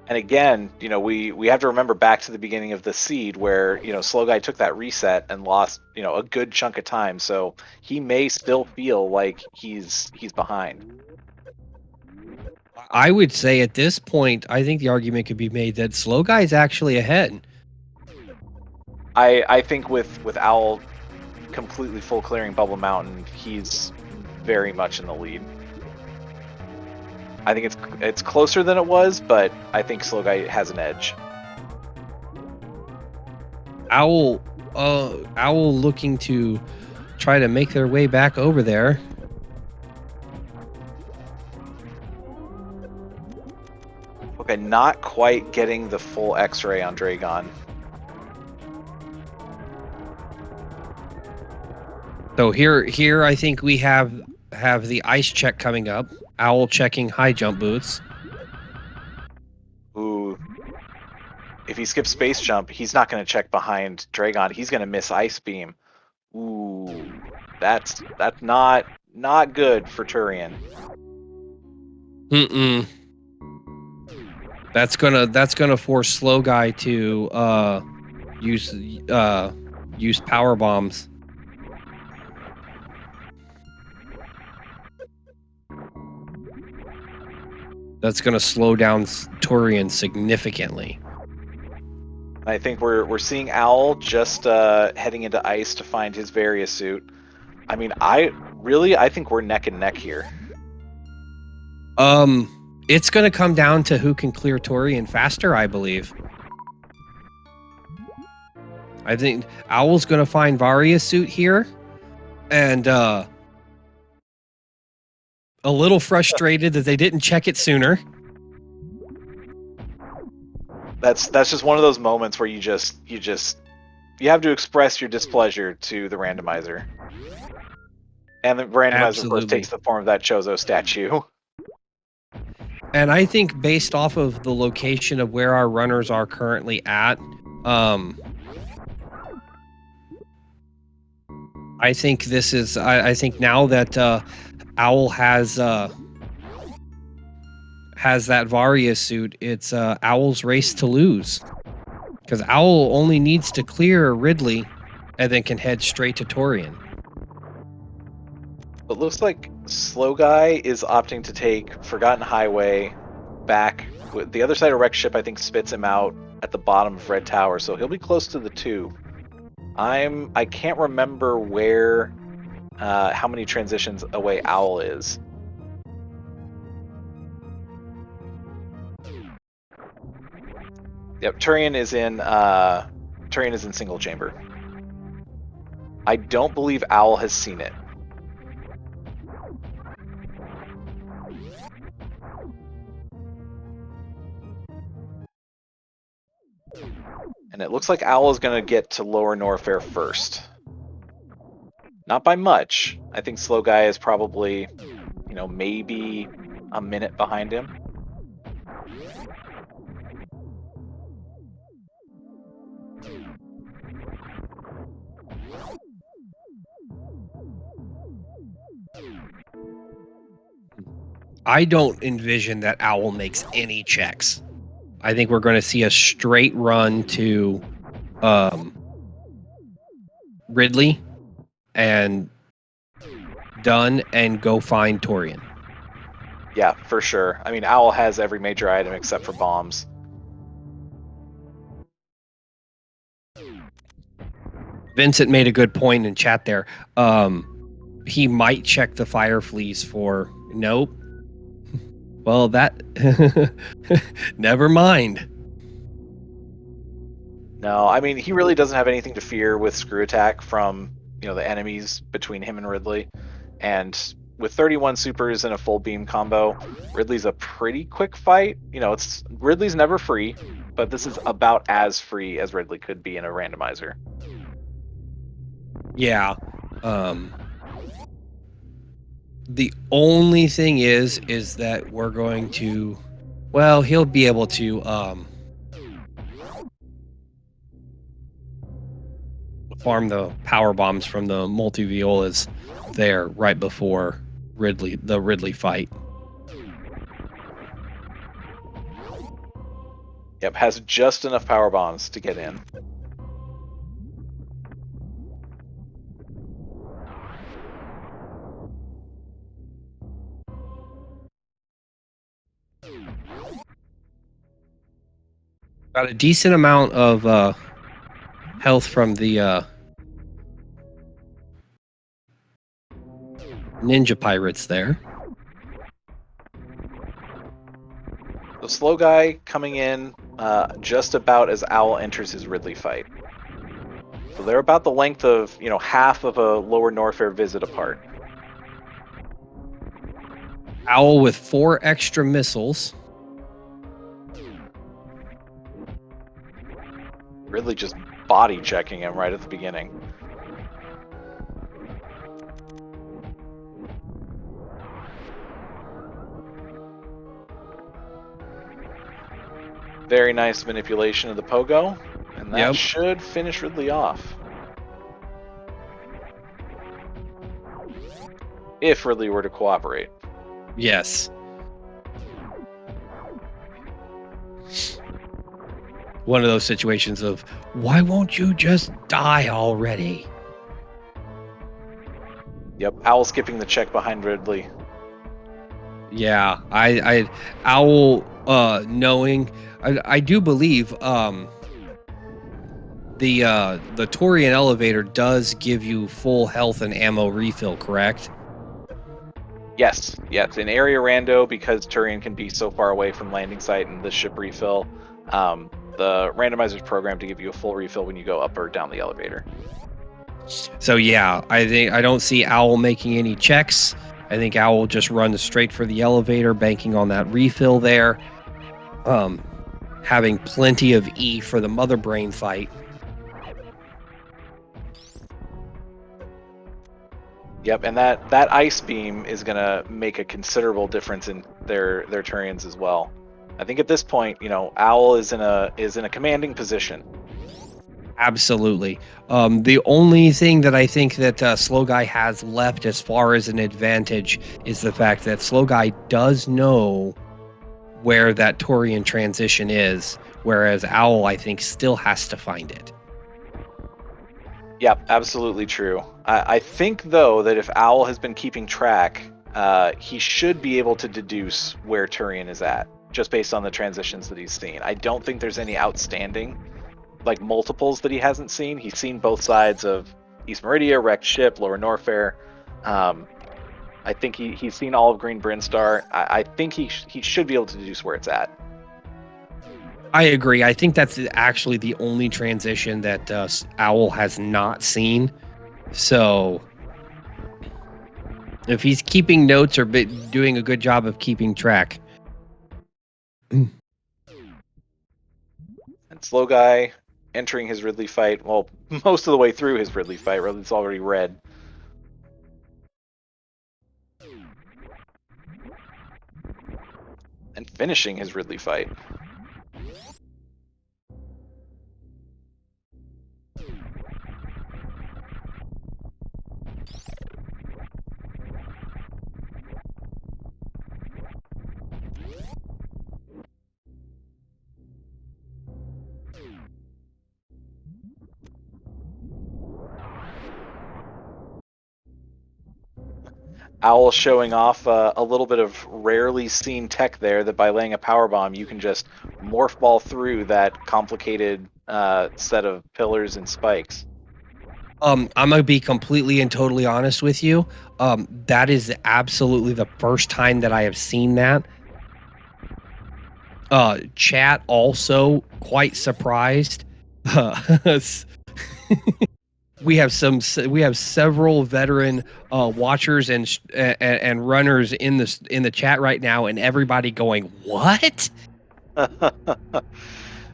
And again, we have to remember back to the beginning of the seed where, Slow Guy took that reset and lost, a good chunk of time. So he may still feel like he's behind. I would say at this point, I think the argument could be made that Slow Guy's actually ahead. I think with Owl completely full clearing Bubble Mountain, he's very much in the lead. I think it's closer than it was, but I think Slow Guy has an edge. Owl looking to try to make their way back over there. Okay, not quite getting the full X-ray on Dragon. So here I think we have the ice check coming up. Owl checking high jump boots. Ooh. If he skips space jump, he's not going to check behind Dragon. He's going to miss Ice Beam. Ooh. That's not good for Tourian. That's gonna force Slow Guy to use power bombs. That's gonna slow down Tourian significantly. I think we're seeing Owl just heading into ice to find his Various suit. I mean, I think we're neck and neck here. It's gonna come down to who can clear Tourian faster, I believe. I think Owl's gonna find Various suit here, and a little frustrated that they didn't check it sooner. That's just one of those moments where you have to express your displeasure to the randomizer. And the randomizer, of course, takes the form of that Chozo statue. And I think based off of the location of where our runners are currently at, I think this is. I think now that Owl has that Varia suit, it's Owl's race to lose, because Owl only needs to clear Ridley, and then can head straight to Tourian. It looks like Slow Guy is opting to take Forgotten Highway back. The other side of Wreck Ship, I think, spits him out at the bottom of Red Tower, so he'll be close to the 2. I can't remember where, how many transitions away Owl is. Yep, Tourian is in single chamber. I don't believe Owl has seen it. And it looks like Owl is going to get to lower Norfair first. Not by much. I think Slow Guy is probably, maybe a minute behind him. I don't envision that Owl makes any checks. I think we're going to see a straight run to Ridley and done and go find Tourian. Yeah, for sure. I mean, Owl has every major item except for bombs. Vincent made a good point in chat there. He might check the fire fleas for nope. Well, that never mind. No, I mean, he really doesn't have anything to fear with screw attack from, the enemies between him and Ridley. And with 31 supers and a full beam combo, Ridley's a pretty quick fight. Ridley's never free, but this is about as free as Ridley could be in a randomizer. Yeah. The only thing is that we're going to, well, he'll be able to farm the power bombs from the multi-violas there right before the Ridley fight. Yep, has just enough power bombs to get in. Got a decent amount of health from the ninja pirates there. The Slow Guy coming in just about as Owl enters his Ridley fight. So they're about the length of, half of a lower Norfair visit apart. Owl with 4 extra missiles. Ridley just body checking him right at the beginning. Very nice manipulation of the pogo, and that should finish Ridley off. If Ridley were to cooperate. Yes. One of those situations of, why won't you just die already? Yep, Owl skipping the check behind Ridley. Yeah, I Owl knowing, I do believe the Tourian elevator does give you full health and ammo refill, correct? Yes, in area rando, because Tourian can be so far away from landing site and the ship refill, the randomizer's programmed to give you a full refill when you go up or down the elevator. So yeah, I don't see Owl making any checks. I think Owl will just run straight for the elevator, banking on that refill there. Having plenty of E for the mother brain fight. Yep, and that ice beam is gonna make a considerable difference in their Turians as well. I think at this point, Owl is in a commanding position. Absolutely. The only thing that I think that Slow Guy has left as far as an advantage is the fact that Slow Guy does know where that Tourian transition is, whereas Owl, I think, still has to find it. Yep, absolutely true. I think, though, that if Owl has been keeping track, he should be able to deduce where Tourian is at, just based on the transitions that he's seen. I don't think there's any outstanding, multiples that he hasn't seen. He's seen both sides of East Meridia, wrecked ship, Lower Norfair. I think he's seen all of Green Brinstar. I think he should be able to deduce where it's at. I agree. I think that's actually the only transition that Owl has not seen. So if he's keeping notes or doing a good job of keeping track. And Slow Guy entering his Ridley fight. Well, most of the way through his Ridley fight, rather it's already red. And finishing his Ridley fight. Owl showing off a little bit of rarely seen tech there, that by laying a power bomb, you can just morph ball through that complicated set of pillars and spikes. I'm gonna be completely and totally honest with you. That is absolutely the first time that I have seen that. Chat also quite surprised. We have several veteran watchers and runners in the chat right now, and everybody going, "What?"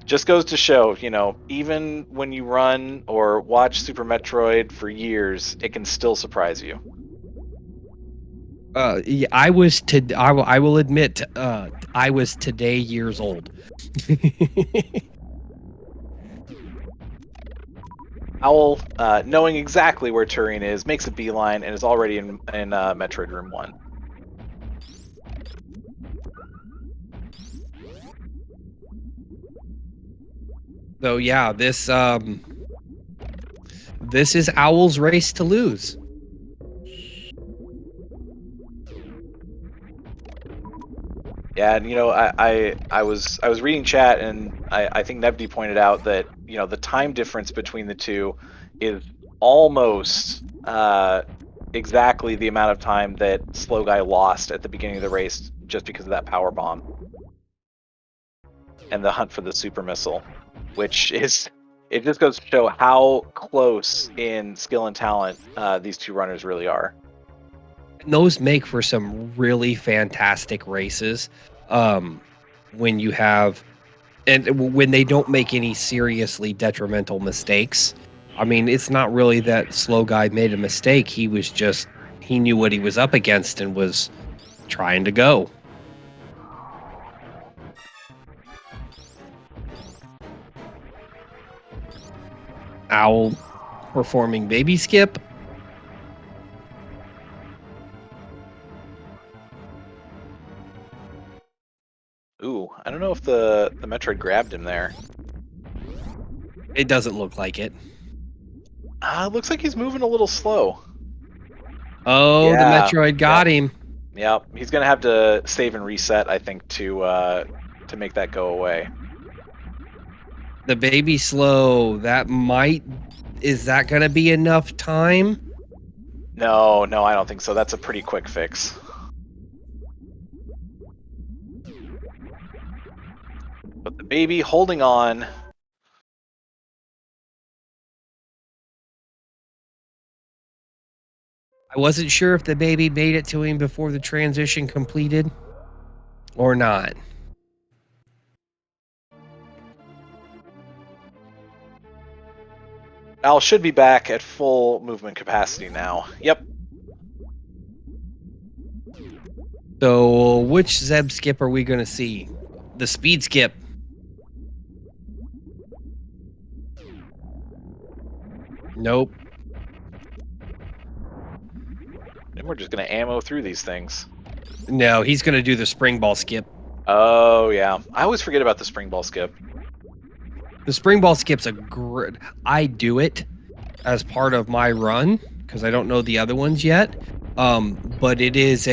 Just goes to show, even when you run or watch Super Metroid for years, it can still surprise you. Yeah, I will admit, I was today years old. Owl, knowing exactly where Tourian is, makes a beeline and is already in Metroid Room 1. So yeah, this is Owl's race to lose. Yeah, and I was reading chat, and I think Nevdi pointed out that the time difference between the two is almost exactly the amount of time that Slow Guy lost at the beginning of the race just because of that power bomb and the hunt for the super missile, which is, it just goes to show how close in skill and talent these two runners really are. And those make for some really fantastic races. When you have and when they don't make any seriously detrimental mistakes. I mean, it's not really that Slow Guy made a mistake. He knew what he was up against and was trying to go. Owl performing baby skip. Ooh, I don't know if the Metroid grabbed him there. It doesn't look like it. Looks like he's moving a little slow. Oh, the Yeah. Metroid got him. Yep. He's gonna have to save and reset, I think, to make that go away. The baby slow. Is that going to be enough time? No, I don't think so. That's a pretty quick fix. But the baby holding on. I wasn't sure if the baby made it to him before the transition completed or not. Al should be back at full movement capacity now. Yep. So, which Zeb skip are we going to see? The speed skip. Nope. And we're just gonna ammo through these things. No, he's going to do the spring ball skip. Oh yeah, I always forget about the spring ball skip. The spring ball skip's a great. I do it as part of my run because I don't know the other ones yet. But it is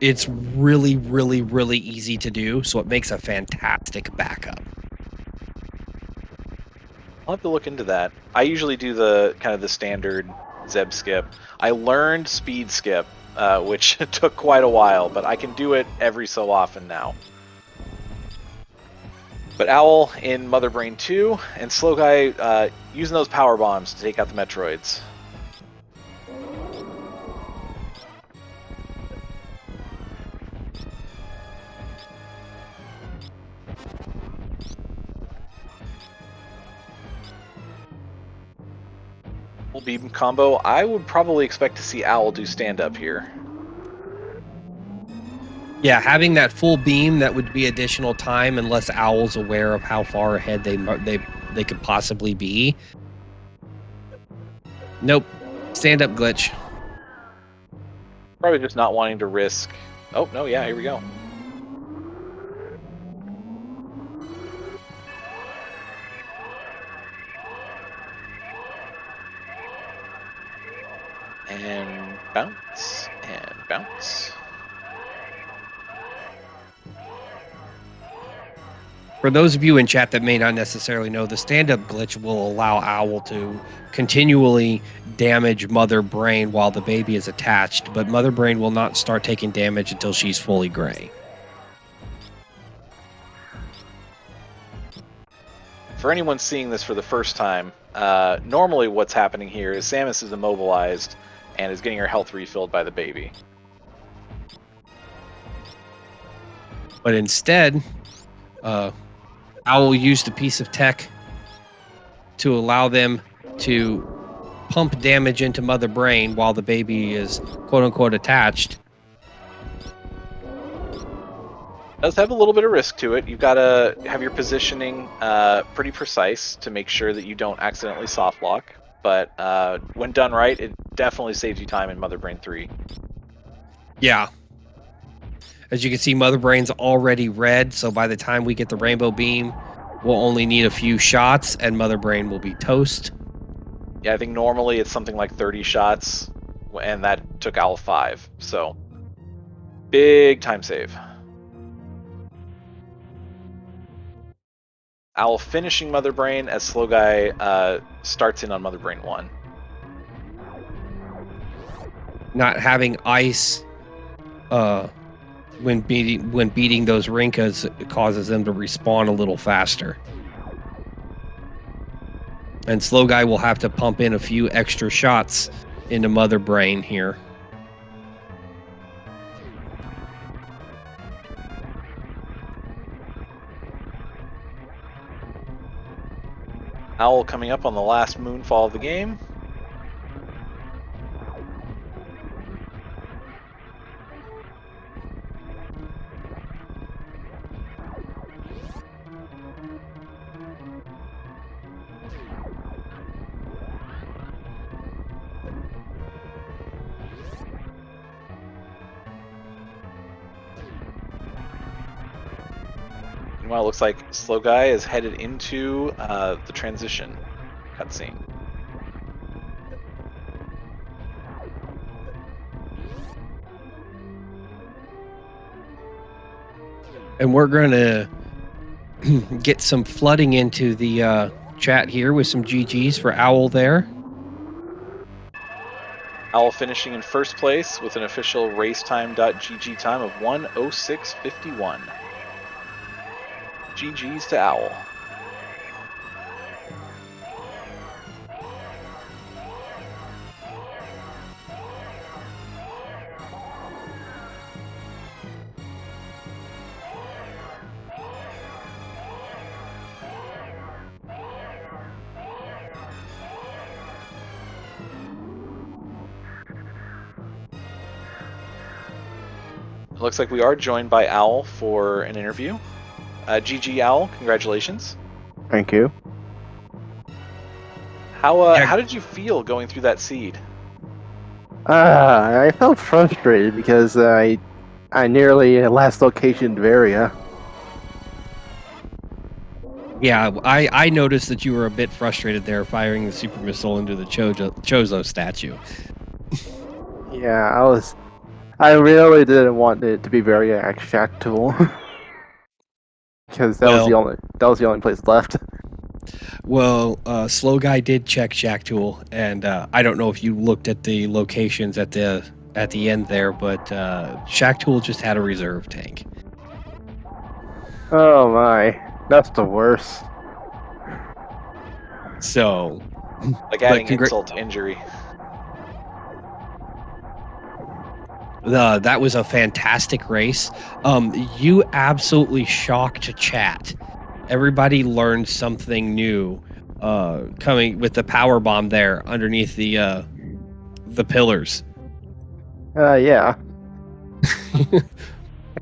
it's really, really, really easy to do, so it makes a fantastic backup. I'll have to look into that. I usually do the kind of the standard Zeb skip. I learned speed skip, which took quite a while, but I can do it every so often now. But Owl in Mother Brain 2, and Slow Guy using those power bombs to take out the Metroids. Full beam combo. I would probably expect to see Owl do stand up here. Yeah, having that full beam, that would be additional time unless Owl's aware of how far ahead they could possibly be. Nope. Stand up glitch. Probably just not wanting to risk. Oh, no, yeah, here we go. And bounce, and bounce. For those of you in chat that may not necessarily know, the stand-up glitch will allow Owl to continually damage Mother Brain while the baby is attached, but Mother Brain will not start taking damage until she's fully gray. For anyone seeing this for the first time, normally what's happening here is Samus is immobilized and is getting her health refilled by the baby. But instead, Owl used a piece of tech to allow them to pump damage into Mother Brain while the baby is quote-unquote attached. Does have a little bit of risk to it. You've got to have your positioning pretty precise to make sure that you don't accidentally soft lock. But when done right, it definitely saves you time in Mother Brain 3. Yeah. As you can see, Mother Brain's already red, so by the time we get the rainbow beam, we'll only need a few shots, and Mother Brain will be toast. Yeah, I think normally it's something like 30 shots, and that took Owl 5. So, big time save. Owl finishing Mother Brain as Slow Guy starts in on Mother Brain 1. Not having ice when beating those Rinkas, it causes them to respawn a little faster. And Slow Guy will have to pump in a few extra shots into Mother Brain here. Owl coming up on the last moonfall of the game. Well, it looks like Slow Guy is headed into the transition cutscene. And we're going to get some flooding into the chat here with some GGs for Owl there. Owl finishing in first place with an official racetime.gg time of 1:06:51. GG's to Owl. It looks like we are joined by Owl for an interview. GG Owl, congratulations. Thank you. How did you feel going through that seed? I felt frustrated because I nearly last location Varia. Yeah, I noticed that you were a bit frustrated there firing the super missile into the Chozo statue. Yeah, I really didn't want it to be very actionable because that was the only place left. Well, Slow Guy did check Shack Tool, and I don't know if you looked at the locations at the end there, but Shack Tool just had a reserve tank. Oh my, that's the worst. So, Like adding insult to injury. That was a fantastic race. You absolutely shocked chat. Everybody learned something new coming with the power bomb there underneath the pillars. Yeah. I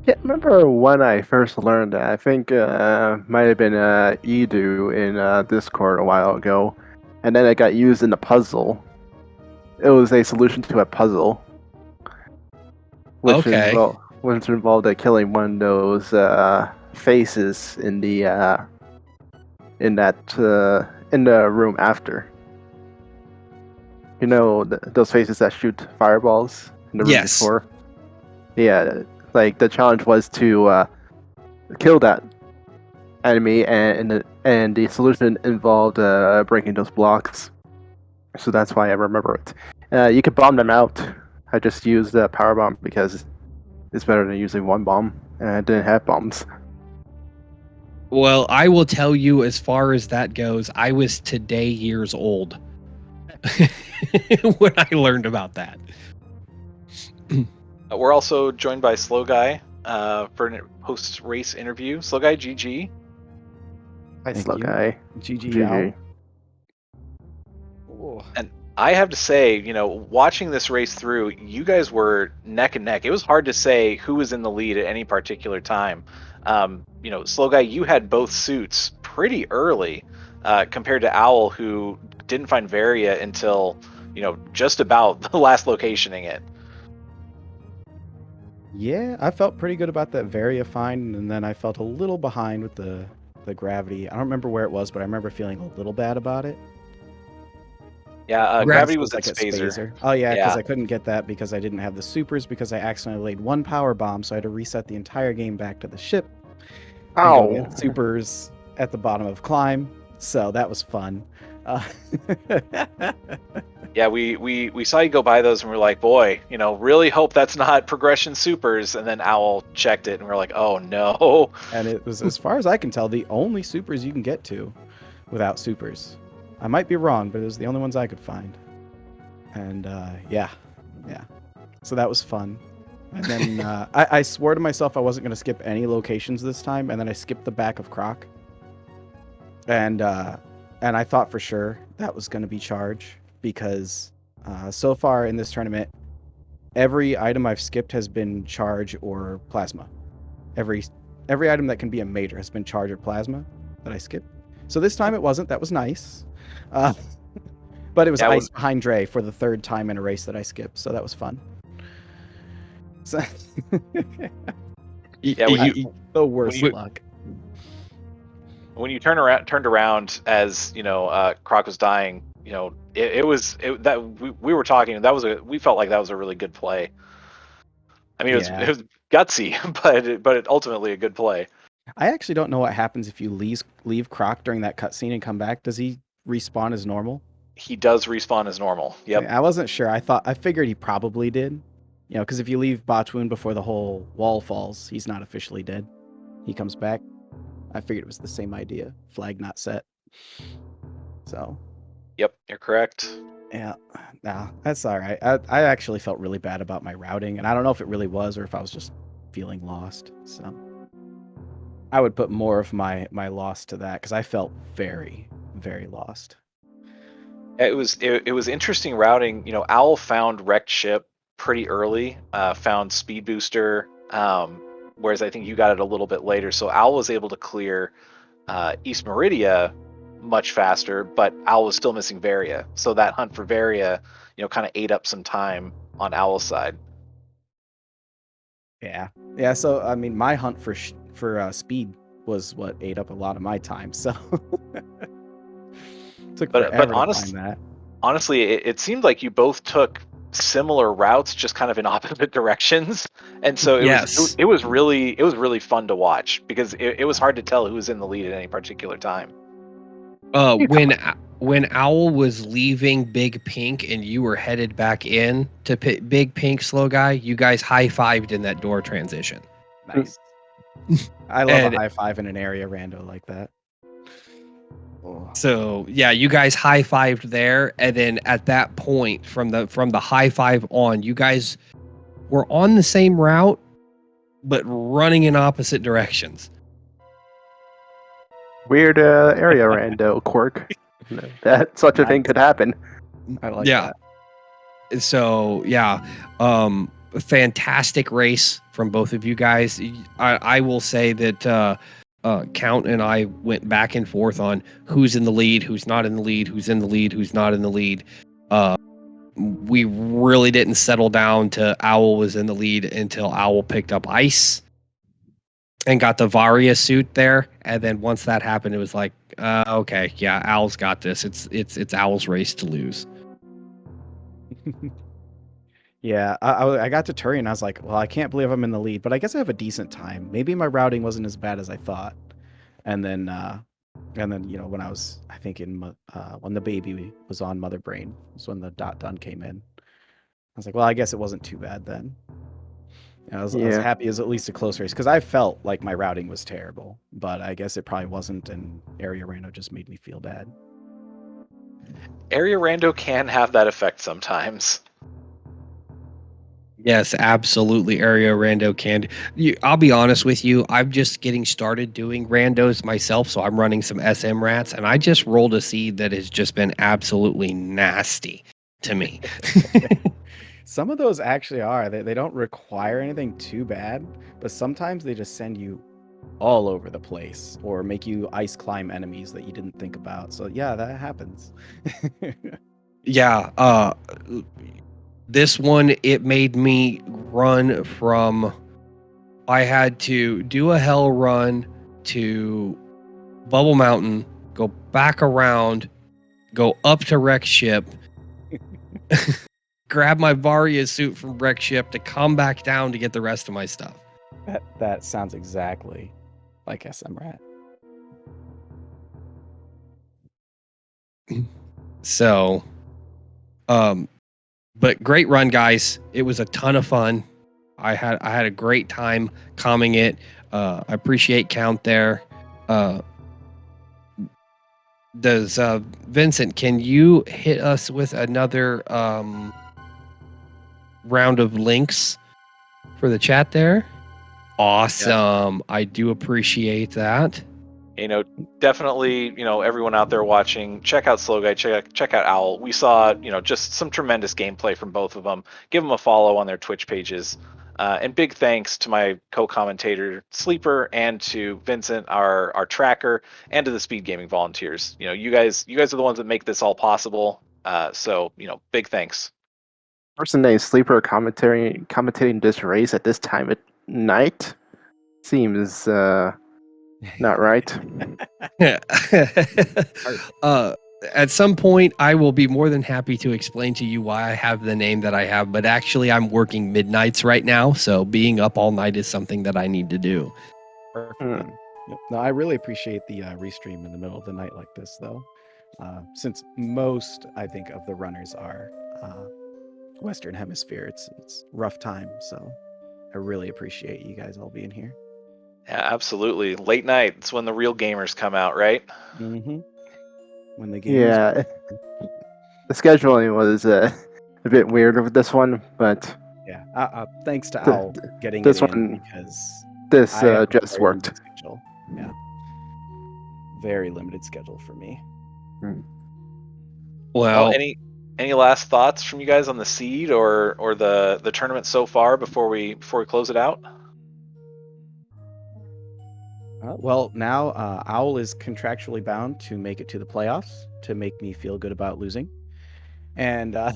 can't remember when I first learned that. I think might have been Edu in Discord a while ago, and then it got used in a puzzle. It was a solution to a puzzle, which Okay. involved killing one of those faces in the in the room after. You know those faces that shoot fireballs in the room Yes. before. Yeah, like the challenge was to kill that enemy, and the solution involved breaking those blocks. So that's why I remember it. You could bomb them out. I just used the power bomb because it's better than using one bomb, and I didn't have bombs. Well, I will tell you, as far as that goes, I was today years old when I learned about that. We're also joined by Slow Guy for a post-race interview. Slow Guy, GG. Hi, Thank slow you. guy. GG. And I have to say, watching this race through, you guys were neck and neck. It was hard to say who was in the lead at any particular time. Slow Guy, you had both suits pretty early compared to Owl, who didn't find Varia until, just about the last locationing it. Yeah, I felt pretty good about that Varia find, and then I felt a little behind with the gravity. I don't remember where it was, but I remember feeling a little bad about it. Yeah, Gravity was at like Spazer. Oh yeah, because Yeah. I couldn't get that because I didn't have the supers because I accidentally laid one power bomb, so I had to reset the entire game back to the ship and go Ow! get supers at the bottom of climb. So that was fun. Yeah, we saw you go by those and we're like, boy, really hope that's not progression supers. And then Owl checked it and we're like, oh no. And it was, as far as I can tell, the only supers you can get to without supers. I might be wrong, but it was the only ones I could find. And yeah. So that was fun. And then I swore to myself I wasn't going to skip any locations this time, and then I skipped the back of Croc. And I thought for sure that was going to be charge, because so far in this tournament, every item I've skipped has been charge or plasma. Every item that can be a major has been charge or plasma that I skipped. So this time it wasn't. That was nice. But it was ice behind Dre for the third time in a race that I skipped, so that was fun. So the worst luck. When you turned around as Croc was dying, we were talking. We felt like that was a really good play. I mean, it was gutsy, but it ultimately a good play. I actually don't know what happens if you leave Croc during that cutscene and come back. Does he respawn as normal? He does respawn as normal. Yep. I wasn't sure. I figured he probably did. Because if you leave Botwoon before the whole wall falls, he's not officially dead. He comes back. I figured it was the same idea. Flag not set. So. Yep, you're correct. Yeah, nah, that's all right. I actually felt really bad about my routing, and I don't know if it really was or if I was just feeling lost. So I would put more of my loss to that, because I felt very, very lost. It was interesting routing. Owl found wrecked ship pretty early. Found speed booster, whereas I think you got it a little bit later. So Owl was able to clear East Meridia much faster, but Owl was still missing Varia. So that hunt for Varia, kind of ate up some time on Owl's side. Yeah. So I mean, my hunt for speed was what ate up a lot of my time. So took forever to find that. Honestly, it seemed like you both took similar routes, just kind of in opposite directions, and so it was really fun to watch, because it was hard to tell who was in the lead at any particular time. When Owl was leaving Big Pink and you were headed back in to Big Pink, Slow Guy, you guys high-fived in that door transition. Nice. I love a high five in an area rando like that. Oh. So yeah, you guys high-fived there, and then at that point, from the high five on, you guys were on the same route, but running in opposite directions. Weird area rando quirk. that such a thing Nice. could happen. I like Yeah. that. So yeah, fantastic race from both of you guys. I will say that Count and I went back and forth on who's in the lead, who's not in the lead, who's in the lead, who's not in the lead. We really didn't settle down to Owl was in the lead until Owl picked up Ice and got the Varia suit there. And then once that happened, it was like, okay, yeah, Owl's got this. It's Owl's race to lose. Yeah, I got to Tourian. I was like, well, I can't believe I'm in the lead, but I guess I have a decent time. Maybe my routing wasn't as bad as I thought. And then when I was, I think when the baby was on Mother Brain was when the done came in. I was like, well, I guess it wasn't too bad then. I was happy it was at least a close race because I felt like my routing was terrible, but I guess it probably wasn't, and Area Rando just made me feel bad. Area Rando can have that effect sometimes. Yes, absolutely. Area rando can. I'll be honest with you. I'm just getting started doing randos myself, so I'm running some SM rats, and I just rolled a seed that has just been absolutely nasty to me. Some of those actually are. They don't require anything too bad, but sometimes they just send you all over the place or make you ice climb enemies that you didn't think about. So yeah, that happens. Yeah. This one, it made me run from. I had to do a hell run to Bubble Mountain, go back around, go up to Wreck Ship, grab my Varia suit from Wreck Ship to come back down to get the rest of my stuff. That sounds exactly like SM Rat. So, but great run, guys. It was a ton of fun. I had a great time calming it. I appreciate Count there. Does Vincent, can you hit us with another round of links for the chat there? Awesome. I do appreciate that. Definitely, everyone out there watching, check out Slow Guy, check out Owl. We saw, just some tremendous gameplay from both of them. Give them a follow on their Twitch pages. And big thanks to my co-commentator Sleeper and to Vincent, our tracker, and to the SpeedGaming volunteers. You guys are the ones that make this all possible. So, big thanks. Person named Sleeper commentating this race at this time at night seems not right. At some point, I will be more than happy to explain to you why I have the name that I have, but actually, I'm working midnights right now, so being up all night is something that I need to do. Perfect. Yep. No, I really appreciate the restream in the middle of the night like this, though, since most, I think, of the runners are Western Hemisphere. It's rough time, so I really appreciate you guys all being here. Yeah, absolutely. Late night. It's when the real gamers come out, right? Mm-hmm. When the game Yeah, the scheduling was a bit weird with this one, but yeah. Thanks to Owl getting this it in one, because this I have a just very worked. limited schedule. Yeah, very limited schedule for me. Well, any last thoughts from you guys on the seed or the tournament so far before we close it out? Well, now Owl is contractually bound to make it to the playoffs to make me feel good about losing, and I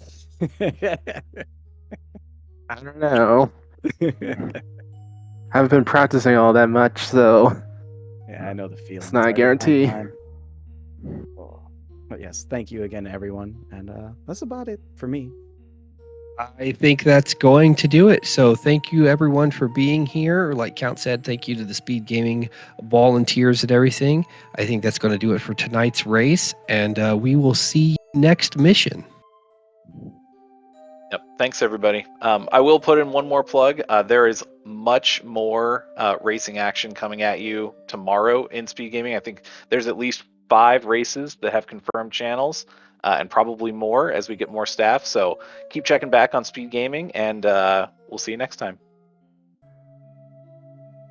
don't know. Haven't been practicing all that much, so yeah, I know the feeling. it's not a already guarantee. nighttime. But yes, thank you again, everyone, and that's about it for me. I think that's going to do it. So thank you everyone for being here. Like Count said, thank you to the Speed Gaming volunteers and everything. I think that's going to do it for tonight's race, and we will see you next mission. Yep. Thanks, everybody. I will put in one more plug. There is much more racing action coming at you tomorrow in Speed Gaming. I think there's at least 5 races that have confirmed channels, and probably more as we get more staff. So keep checking back on Speed Gaming, and we'll see you next time.